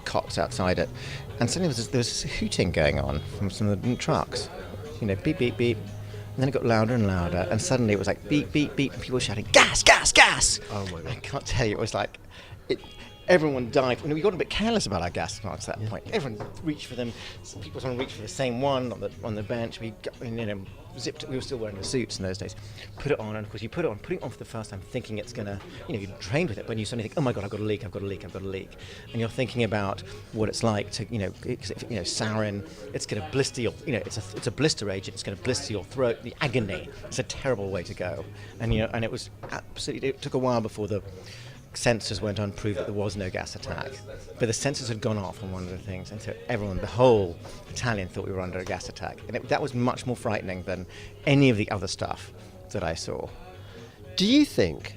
C: cots outside it. And suddenly there was this hooting going on from some of the trucks. Beep, beep, beep. And then it got louder and louder, and suddenly it was like beep, beep, beep, and people were shouting, gas, gas, gas!
B: Oh my God.
C: I can't tell you, it was like, everyone dived. We got a bit careless about our gas masks at that point. Everyone reached for them. Some people were reached for the same one on the bench. We zipped it. We were still wearing the suits in those days. Put it on, and of course putting it on for the first time, thinking it's gonna, you're trained with it, but you suddenly think, oh my God, I've got a leak, and you're thinking about what it's like to, sarin. It's gonna blister your, it's a blister agent. It's gonna blister your throat. The agony. It's a terrible way to go, and it was absolutely. It took a while before the sensors went on to prove that there was no gas attack, but the sensors had gone off on one of the things, and so the whole battalion thought we were under a gas attack, and that was much more frightening than any of the other stuff that I saw.
B: Do you think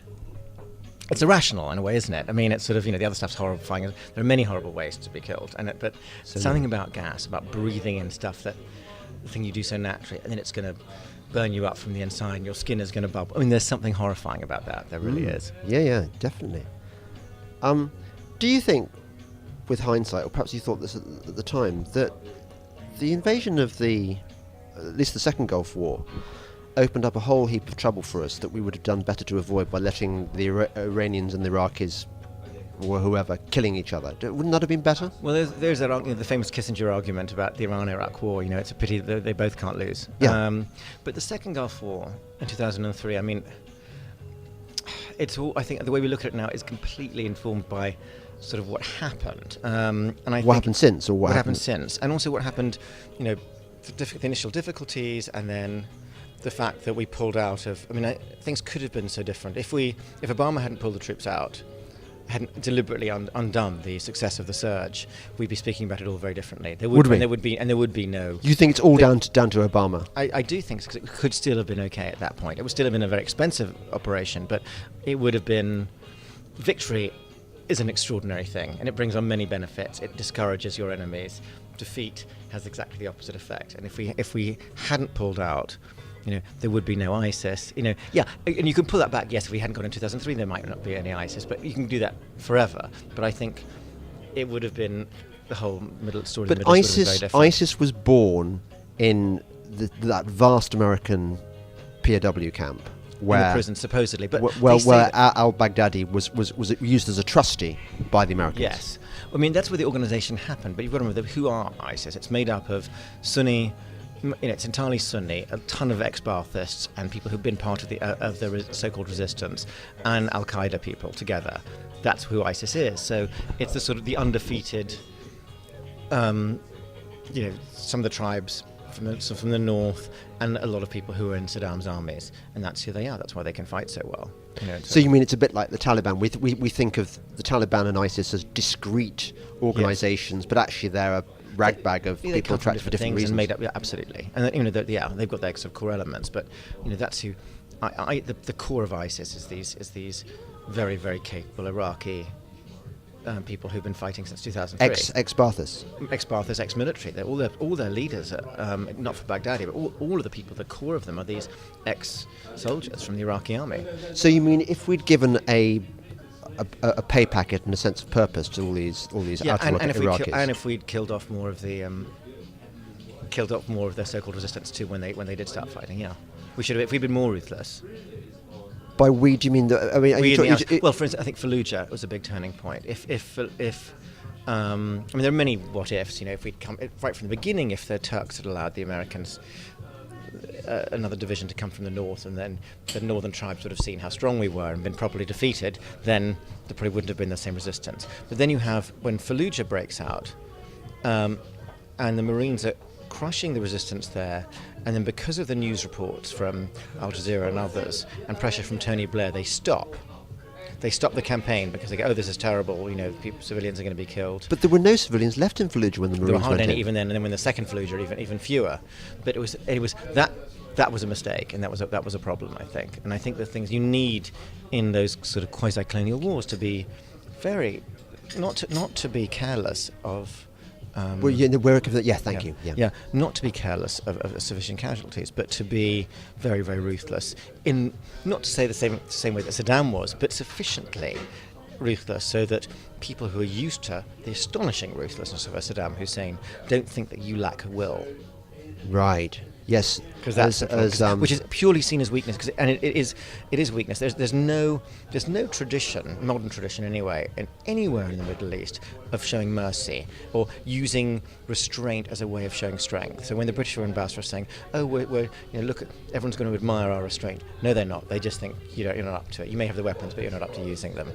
C: it's irrational in a way, isn't it? I mean, it's sort of, the other stuff's horrifying. There are many horrible ways to be killed, but something about gas, about breathing in stuff, that the thing you do so naturally, and then it's going to burn you up from the inside, and your skin is going to bubble. I mean, there's something horrifying about that. There really is.
B: Yeah, definitely. Do you think, with hindsight, or perhaps you thought this at the time, that the invasion of at least the Second Gulf War, opened up a whole heap of trouble for us that we would have done better to avoid by letting the Iranians and the Iraqis, or whoever, killing each other? Wouldn't that have been better?
C: Well, there's that the famous Kissinger argument about the Iran-Iraq war. It's a pity that they both can't lose.
B: Yeah.
C: But the Second Gulf War in 2003, I mean, it's all. I think the way we look at it now is completely informed by sort of what happened.
B: What happened since, or what
C: happened since, and also what happened. The initial difficulties, and then the fact that we pulled out of. I mean, things could have been so different if Obama hadn't pulled the troops out, hadn't deliberately undone the success of the surge, we'd be speaking about it all very differently. There would be no.
B: You think it's all down to Obama?
C: I do think so, because it could still have been okay at that point. It would still have been a very expensive operation, but it would have been. Victory is an extraordinary thing, and it brings on many benefits. It discourages your enemies. Defeat has exactly the opposite effect. And if we hadn't pulled out, there would be no ISIS. And you can pull that back. Yes, if we hadn't gone in 2003, there might not be any ISIS, but you can do that forever. But I think it would have been the whole story.
B: But ISIS was born in that vast American POW camp, where
C: in the prison supposedly, but
B: where al-Baghdadi was used as a trustee by the Americans.
C: Yes, I mean that's where the organisation happened. But you've got to remember who are ISIS. It's made up of Sunni. It's entirely Sunni, a ton of ex-Baathists and people who've been part of the so-called resistance, and Al-Qaeda people together. That's who ISIS is. So it's the sort of the undefeated, some of the tribes from the north, and a lot of people who are in Saddam's armies, and that's who they are. That's why they can fight so well.
B: So you mean it's a bit like the Taliban? We think of the Taliban and ISIS as discrete organisations, but actually they're a ragbag of people attracted for different reasons.
C: And made up, absolutely. And they've got their sort of core elements, but that's who. The core of ISIS is these very, very capable Iraqi people who've been fighting since 2003.
B: Ex-Baathists,
C: ex-military. They're all their leaders are not for Baghdadi, but all of the people. The core of them are these ex-soldiers from the Iraqi army.
B: So you mean if we'd given a pay packet and a sense of purpose to all these Iraqis,
C: and if we'd killed off more of their so-called resistance too when they did start fighting, we should have. If we'd been more ruthless.
B: By we, do you mean that? I mean,
C: well, for instance, I think Fallujah was a big turning point. I mean, there are many what ifs. If we'd come right from the beginning, if the Turks had allowed the Americans another division to come from the north, and then the northern tribes would have seen how strong we were and been properly defeated, then there probably wouldn't have been the same resistance. But then you have when Fallujah breaks out, and the Marines are crushing the resistance there, and then because of the news reports from Al Jazeera and others, and pressure from Tony Blair, they stop the campaign because they go, this is terrible, civilians are going to be killed.
B: But there were no civilians left in Fallujah when the Marines went in.
C: There were hardly any even then, and then when the second Fallujah, even fewer. But it was that was a mistake, and that was a problem, I think. And I think the things you need in those sort of quasi-colonial wars to be very not to be careless of
B: Well, thank you. Yeah.
C: Not to be careless of sufficient casualties, but to be very, very ruthless. In not to say the same way that Saddam was, but sufficiently ruthless so that people who are used to the astonishing ruthlessness of a Saddam Hussein don't think that you lack will.
B: Right. Yes.
C: Because that's which is purely seen as weakness. And it is weakness. There's no tradition, modern tradition anyway, anywhere in the Middle East of showing mercy or using restraint as a way of showing strength. So when the British were ambassador saying, "Oh, we're look, everyone's going to admire our restraint," no, they're not. They just think you're not up to it. You may have the weapons, but you're not up to using them.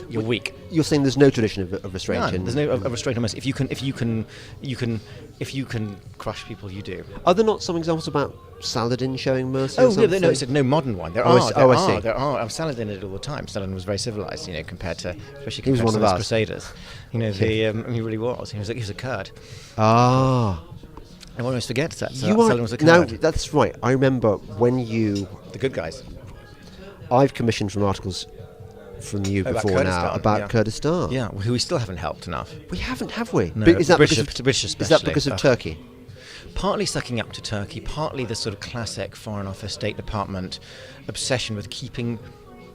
C: You're weak.
B: You're saying there's no tradition of restraint.
C: None. There's no of restraint on mercy. If you can crush people, you do.
B: Are there not some examples about Saladin showing mercy?
C: Oh no, it's no modern one. There
B: I see.
C: There are. Saladin did it all the time. Saladin was very civilized, compared to
B: he was one of
C: the
B: us.
C: Crusaders. He really was. He was a Kurd.
B: Ah.
C: Everyone always forgets that. Saladin was a Kurd.
B: No, that's right. I remember when
C: the good guys.
B: I've commissioned some articles from you before now about Kurdistan.
C: Yeah, who we still haven't helped enough.
B: We haven't, have we?
C: No,
B: Is that
C: British
B: especially? Is that because of Turkey?
C: Partly sucking up to Turkey, partly the sort of classic Foreign Office, State Department obsession with keeping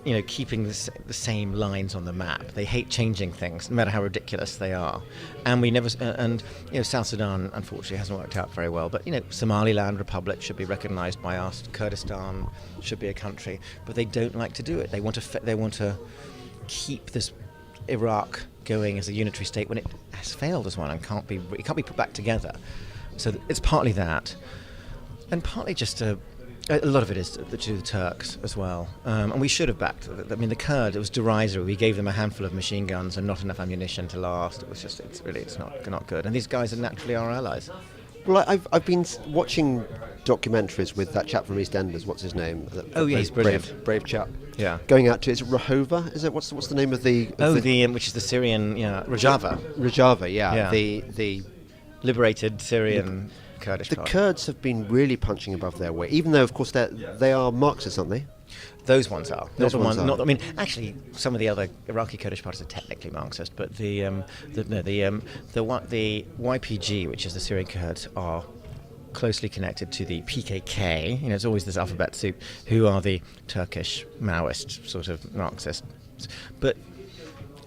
C: the same lines on the map. They hate changing things, no matter how ridiculous they are. And we never. South Sudan, unfortunately, hasn't worked out very well. But Somaliland Republic should be recognised by us. Kurdistan should be a country, but they don't like to do it. They want to keep this Iraq going as a unitary state when it has failed as one and can't be put back together. So it's partly that, and partly just a lot of it is to the Turks as well, and we should have backed. I mean, the Kurd, it was derisory. We gave them a handful of machine guns and not enough ammunition to last. It was just, it's not good. And these guys are naturally our allies.
B: Well, I've been watching documentaries with that chap from EastEnders. What's his name?
C: He's brilliant.
B: Brave chap.
C: Yeah.
B: Going out to, is it Rahova? Is it what's the name of the?
C: Which is the Syrian, Rojava.
B: Rojava, yeah. The
C: liberated Syrian Kurdish
B: The
C: party.
B: Kurds have been really punching above their weight, even though, of course, they are Marxists, aren't they?
C: Those ones are.
B: Those ones are.
C: Actually, some of the other Iraqi Kurdish parties are technically Marxist, but the YPG, which is the Syrian Kurds, are closely connected to the PKK. It's always this alphabet soup, who are the Turkish Maoist sort of Marxists. But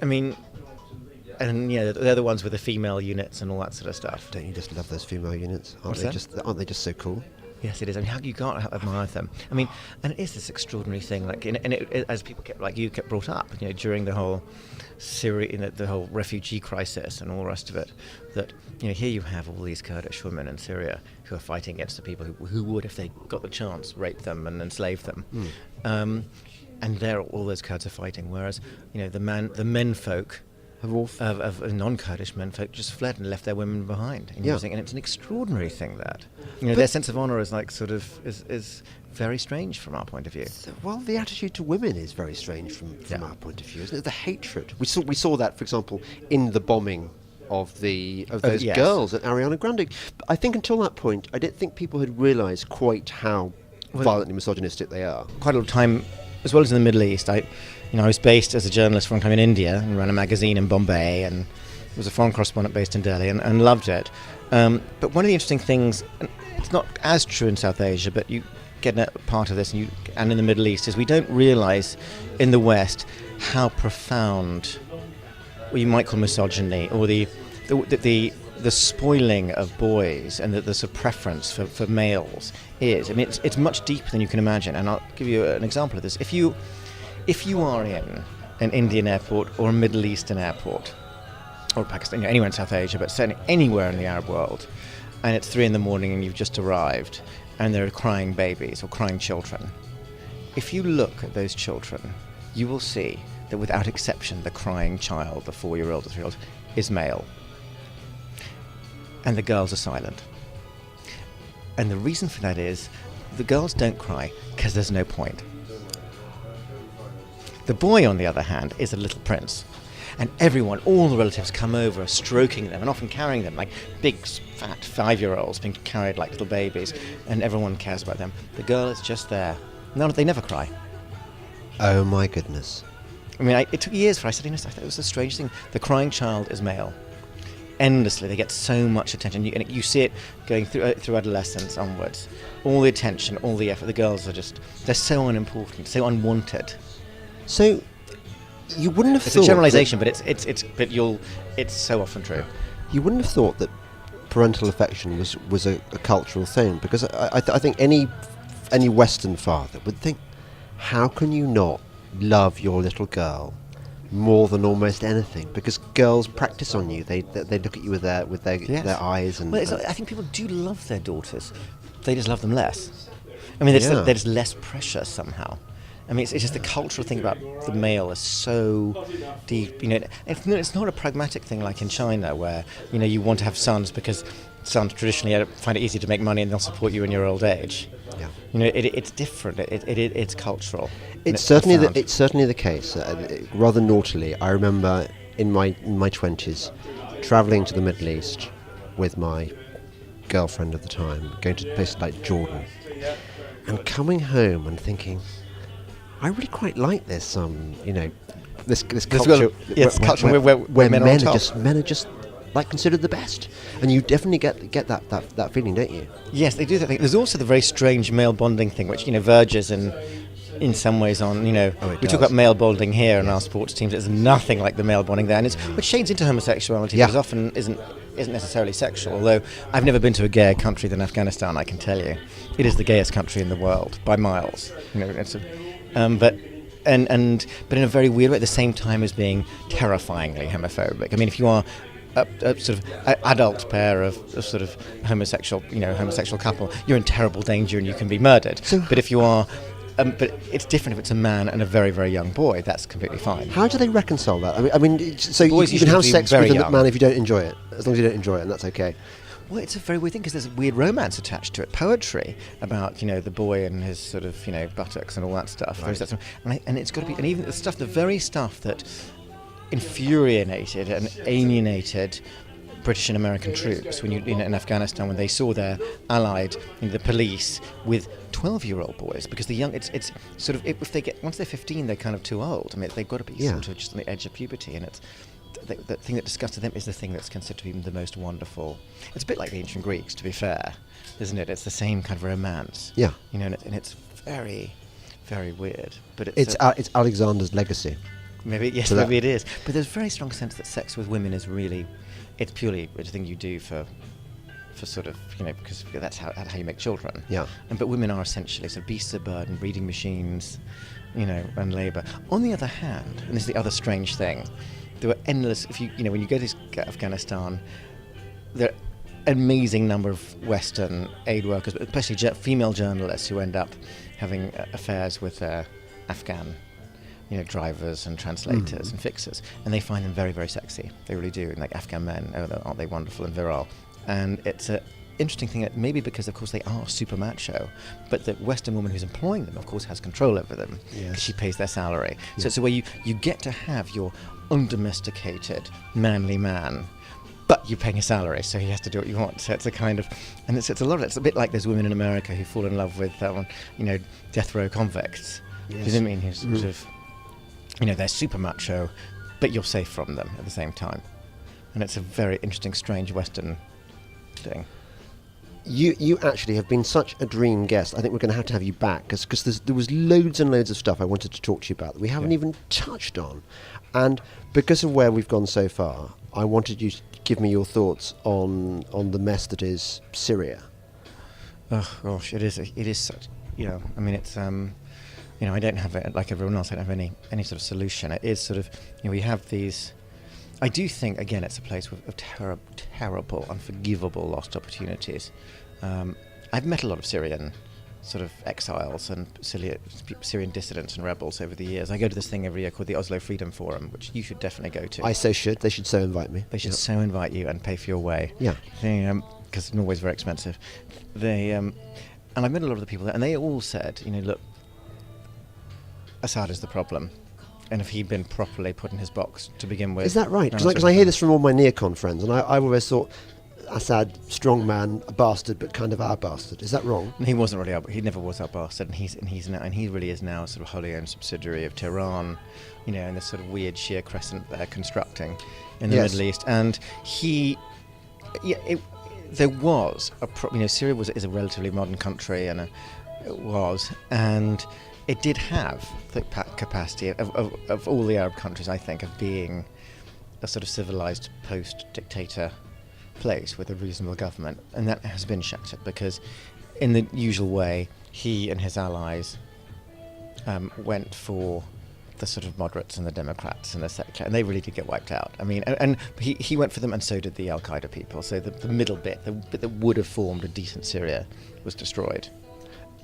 C: I mean. And they're the ones with the female units and all that sort of stuff.
B: Don't you just love those female units? Aren't they just so cool?
C: Yes, it is. I mean, how you can't admire them. I mean, and it is this extraordinary thing. As people kept brought up, during the whole Syria, the whole refugee crisis and all the rest of it. That here you have all these Kurdish women in Syria who are fighting against the people who would, if they got the chance, rape them and enslave them. And all those Kurds are fighting, whereas the menfolk. Of non-Kurdish men folk just fled and left their women behind. And it's an extraordinary thing that their sense of honour is is very strange from our point of view.
B: Well, the attitude to women is very strange from our point of view, isn't it? The hatred. We saw that, for example, in the bombing of those girls at Ariana Grande. But I think until that point, I didn't think people had realised quite how violently misogynistic they are.
C: Quite a lot of time, as well as in the Middle East, I was based as a journalist for a long time in India and ran a magazine in Bombay and was a foreign correspondent based in Delhi and loved it. But one of the interesting things, and it's not as true in South Asia, but you get a part of this and in the Middle East, is we don't realise in the West how profound what you might call misogyny or the spoiling of boys and the sort of preference for males is. I mean, it's much deeper than you can imagine. And I'll give you an example of this. If you are in an Indian airport or a Middle Eastern airport, or Pakistan, anywhere in South Asia, but certainly anywhere in the Arab world, and it's 3 a.m. and you've just arrived, and there are crying babies or crying children, if you look at those children, you will see that without exception, the crying child, the 4-year-old or 3-year-old, is male. And the girls are silent. And the reason for that is the girls don't cry because there's no point. The boy, on the other hand, is a little prince. And all the relatives come over, stroking them and often carrying them like big, fat 5-year-olds being carried like little babies, and everyone cares about them. The girl is just there. No, they never cry.
B: Oh my goodness.
C: I mean, it took years for I said, I thought it was the strange thing. The crying child is male. endlessly. They get so much attention, and you see it going through adolescence onwards. All the attention, all the effort. The girls they're so unimportant, so unwanted.
B: So you wouldn't have
C: It's
B: thought
C: a generalisation, but it's so often true.
B: You wouldn't have thought that parental affection was a cultural thing, because I think any Western father would think, how can you not love your little girl more than almost anything? Because girls practice on you. They look at you with their eyes. And
C: I think people do love their daughters. They just love them less. I mean, there's less pressure somehow. I mean, it's just the cultural thing about the male is so deep. It's not a pragmatic thing like in China, where you want to have sons because sons traditionally find it easy to make money and they'll support you in your old age.
B: Yeah.
C: It's different. It's cultural.
B: It's certainly the case. Rather naughtily, I remember in my 20s travelling to the Middle East with my girlfriend at the time, going to places like Jordan, and coming home and thinking, I really quite like this. This culture.
C: Where men are top.
B: Men are just like considered the best, and you definitely get that feeling, don't you?
C: Yes, they do that thing. There's also the very strange male bonding thing, which verges in some ways on we talk about male bonding here in our sports teams. It's nothing like the male bonding there, and which shades into homosexuality, but often isn't necessarily sexual. Although I've never been to a gayer country than Afghanistan, I can tell you, it is the gayest country in the world by miles. But in a very weird way, at the same time as being terrifyingly homophobic. I mean, if you are a sort of adult pair of sort of homosexual couple, you're in terrible danger and you can be murdered. But if you are, but it's different if it's a man and a very, very young boy. That's completely fine.
B: How do they reconcile that? I mean, so
C: Boys
B: you can have sex with a
C: young
B: man if you don't enjoy it, as long as you don't enjoy it, and that's okay.
C: Well, it's a very weird thing because there's a weird romance attached to it. Poetry about the boy and his sort of buttocks and all that stuff.
B: Right.
C: And it's got to be, and even the very stuff that infuriated and alienated British and American troops when in Afghanistan, when they saw their allied the police with 12-year-old boys, because it's sort of if they get, once they're 15, they're kind of too old. I mean, they've got to be sort of just on the edge of puberty, and it's the thing that disgusted them is the thing that's considered to be the most wonderful. It's a bit like the ancient Greeks, to be fair, isn't it? It's the same kind of romance.
B: Yeah.
C: And it's very, very weird. But
B: it's Alexander's legacy.
C: Maybe it is. But there's a very strong sense that sex with women is really, it's purely a thing you do for sort of, because that's how you make children.
B: Yeah.
C: But women are essentially sort of beasts of burden, breeding machines, and labour. On the other hand, and this is the other strange thing, there were endless. When you go to Afghanistan, there are an amazing number of Western aid workers, but especially female journalists who end up having affairs with Afghan, drivers and translators and fixers, and they find them very, very sexy. They really do. And like Afghan men, aren't they wonderful and virile? And it's an interesting thing that maybe because, of course, they are super macho, but the Western woman who's employing them, of course, has control over them because she pays their salary. Yeah. So it's a way you get to have your undomesticated, manly man, but you're paying a salary, so he has to do what you want. So it's a kind of, and it's a lot of it. It's a bit like those women in America who fall in love with, death row convicts. Yes. Do you know what I mean? Who's sort of, they're super macho, but you're safe from them at the same time. And it's a very interesting, strange Western thing.
B: You actually have been such a dream guest. I think we're going to have you back because there was loads and loads of stuff I wanted to talk to you about that we haven't even touched on. And because of where we've gone so far, I wanted you to give me your thoughts on the mess that is Syria.
C: Oh gosh, it is such. I mean, it's I don't have it like everyone else. I don't have any sort of solution. It is sort of we have these. I do think again it's a place of terrible, unforgivable lost opportunities. I've met a lot of Syrian sort of exiles and Syrian dissidents and rebels over the years. I go to this thing every year called the Oslo Freedom Forum, which you should definitely go to.
B: I so should. They should so invite me.
C: They should so invite you and pay for your way.
B: Yeah.
C: Because Norway's very expensive. And I met a lot of the people there, and they all said, look, Assad is the problem. And if he'd been properly put in his box to begin with...
B: Is that right? Because I hear this from all my neocon friends, and I always thought, Assad, strong man, a bastard, but kind of our bastard. Is that wrong?
C: He wasn't really. He never was our bastard, and he really is now a sort of wholly owned subsidiary of Tehran, in this sort of weird sheer crescent they're constructing in the Middle East. And there was Syria is a relatively modern country, and it did have the capacity of all the Arab countries, I think, of being a sort of civilized post-dictator place with a reasonable government, and that has been shattered because, in the usual way, he and his allies went for the sort of moderates and the Democrats and the secular, and they really did get wiped out. I mean, and he went for them, and so did the Al-Qaeda people. So the middle bit, the bit that would have formed a decent Syria, was destroyed.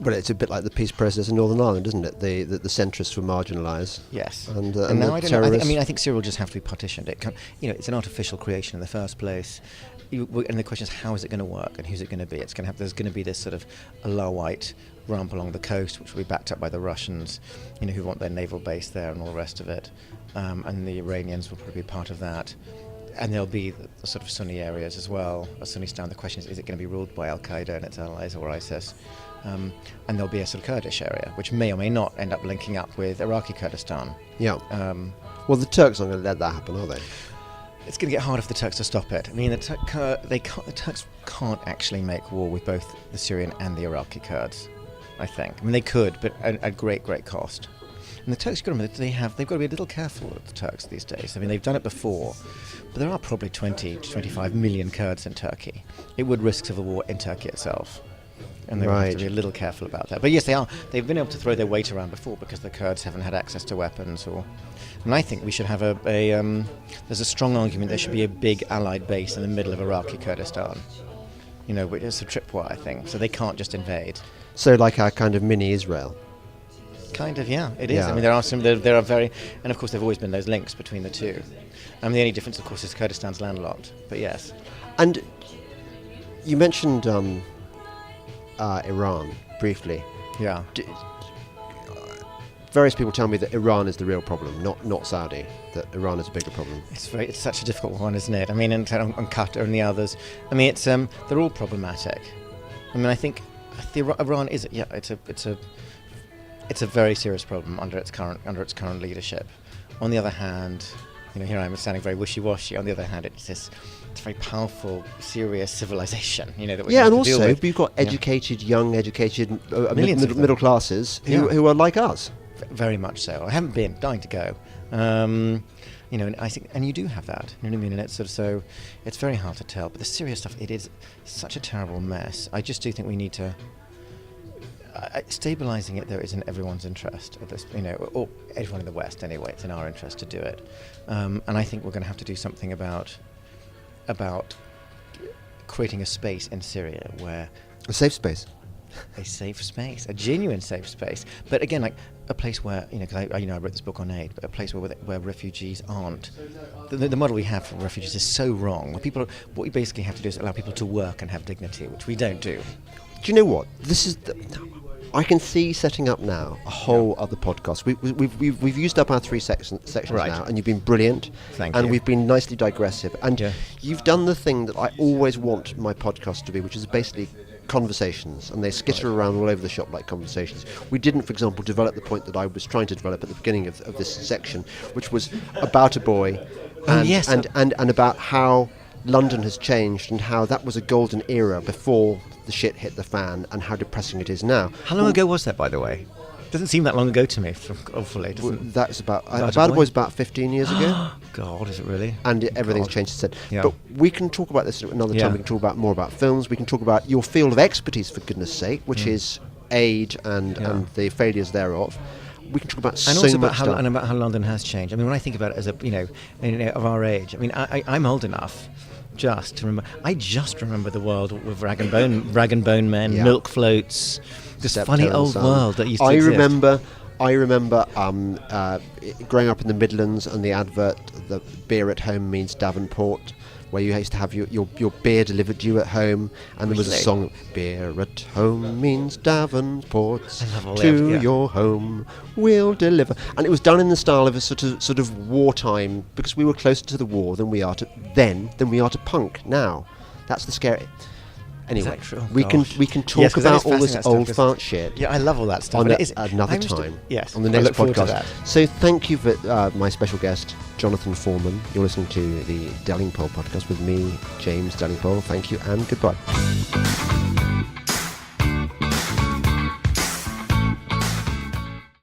B: Well, it's a bit like the peace process in Northern Ireland, isn't it? The centrists were marginalised.
C: Yes.
B: And
C: now I don't know.
B: terrorists.
C: I think Syria will just have to be partitioned. It's an artificial creation in the first place. And the question is, how is it going to work, and who's it going to be? There's going to be this sort of Alawite rump along the coast, which will be backed up by the Russians, who want their naval base there and all the rest of it. And the Iranians will probably be part of that. And there'll be the sort of Sunni areas as well. Sunnistan, the question is it going to be ruled by Al-Qaeda and its allies or ISIS? And there'll be a sort of Kurdish area, which may or may not end up linking up with Iraqi Kurdistan.
B: Yeah. Well, the Turks aren't going to let that happen, are they?
C: It's going to get harder for the Turks to stop it. I mean, the Turks can't actually make war with both the Syrian and the Iraqi Kurds, I think. I mean, they could, but at great cost. And the Turks, you've got to remember, they've got to be a little careful with the Turks these days. I mean, they've done it before, but there are probably 20 to 25 million Kurds in Turkey. It would risk civil war in Turkey itself. And they have to be a little careful about that. But yes, they are. They've been able to throw their weight around before because the Kurds haven't had access to weapons. And I think we should have there's a strong argument there should be a big allied base in the middle of Iraqi Kurdistan. Which is a tripwire thing, so they can't just invade.
B: So like our kind of mini Israel.
C: Kind of, yeah, it is.
B: Yeah.
C: I mean, there are very, and of course there have always been those links between the two. The only difference, of course, is Kurdistan's landlocked. But yes.
B: And you mentioned Iran briefly.
C: Yeah.
B: Various people tell me that Iran is the real problem, not Saudi. That Iran is a bigger problem.
C: It's such a difficult one, isn't it? I mean, and on Qatar and the others. I mean, they're all problematic. I mean, I think Iran is it's a very serious problem under its current leadership. On the other hand, here I am sounding very wishy-washy. On the other hand, it's a very powerful, serious civilization. That we have
B: and
C: to
B: also
C: deal with.
B: we've got educated, young, educated middle classes who are like us.
C: Very much so. I haven't been dying to go. And I think, and you do have that. You know what I mean? And it's sort of so, it's very hard to tell. But the serious stuff, it is such a terrible mess. I just do think we need to. Stabilising it, though, is in everyone's interest. At this, or everyone in the West anyway. It's in our interest to do it. And I think we're going to have to do something about creating a space in Syria where
B: A safe space.
C: A safe space, a genuine safe space. But again, like a place where, because I wrote this book on aid, but a place where refugees aren't. The model we have for refugees is so wrong. What we basically have to do is allow people to work and have dignity, which we don't do.
B: Do you know what? I can see setting up now a whole other podcast. We've used up our 3 sections
C: Right.
B: now, and you've been brilliant.
C: Thank
B: and
C: you.
B: we've been nicely digressive. And
C: Yeah.
B: you've done the thing that I always want my podcast to be, which is basically conversations, and they skitter around all over the shop like conversations. We didn't, for example, develop the point that I was trying to develop at the beginning of this section, which was about a boy and about how London has changed and how that was a golden era before the shit hit the fan and how depressing it is now.
C: How long ago was that, by the way? Doesn't seem that long ago to me, hopefully.
B: That's about
C: About
B: About
C: a
B: a Boy's about 15 years ago.
C: God, is it really?
B: And everything's
C: God.
B: changed since then.
C: Yeah.
B: But we can talk about this another
C: Yeah.
B: time. We can talk about more about films. We can talk about your field of expertise, for goodness sake, which is aid and the failures thereof. We can talk about
C: And
B: so
C: also
B: much
C: about
B: stuff.
C: about how London has changed. I mean, when I think about it as of our age, I mean, I'm old enough just to remember. I just remember the world with rag and bone men,
B: Yeah.
C: milk floats, this
B: Steptoe
C: funny
B: and
C: old
B: Son.
C: world that used to exist.
B: I remember growing up in the Midlands and the advert, the beer at home means Davenport, where you used to have your beer delivered to you at home, and there was a
C: Really?
B: song, beer at home means Davenport,
C: I love all
B: to
C: that, yeah.
B: your home we'll deliver. And it was done in the style of a sort of wartime, because we were closer to the war than we are to punk now. That's the scary. Anyway,
C: Is that true?
B: we can talk
C: Yes, 'cause that
B: about
C: is
B: all this
C: fascinating
B: old
C: stuff,
B: fart shit.
C: Yeah, I love all that stuff.
B: On
C: And it is-
B: another
C: I'm just-
B: time.
C: yes,
B: on the
C: I
B: next
C: look forward to
B: podcast.
C: that.
B: So thank you for my special guest, Jonathan Foreman. You're listening to the Delingpole podcast with me, James Delingpole. Thank you and goodbye.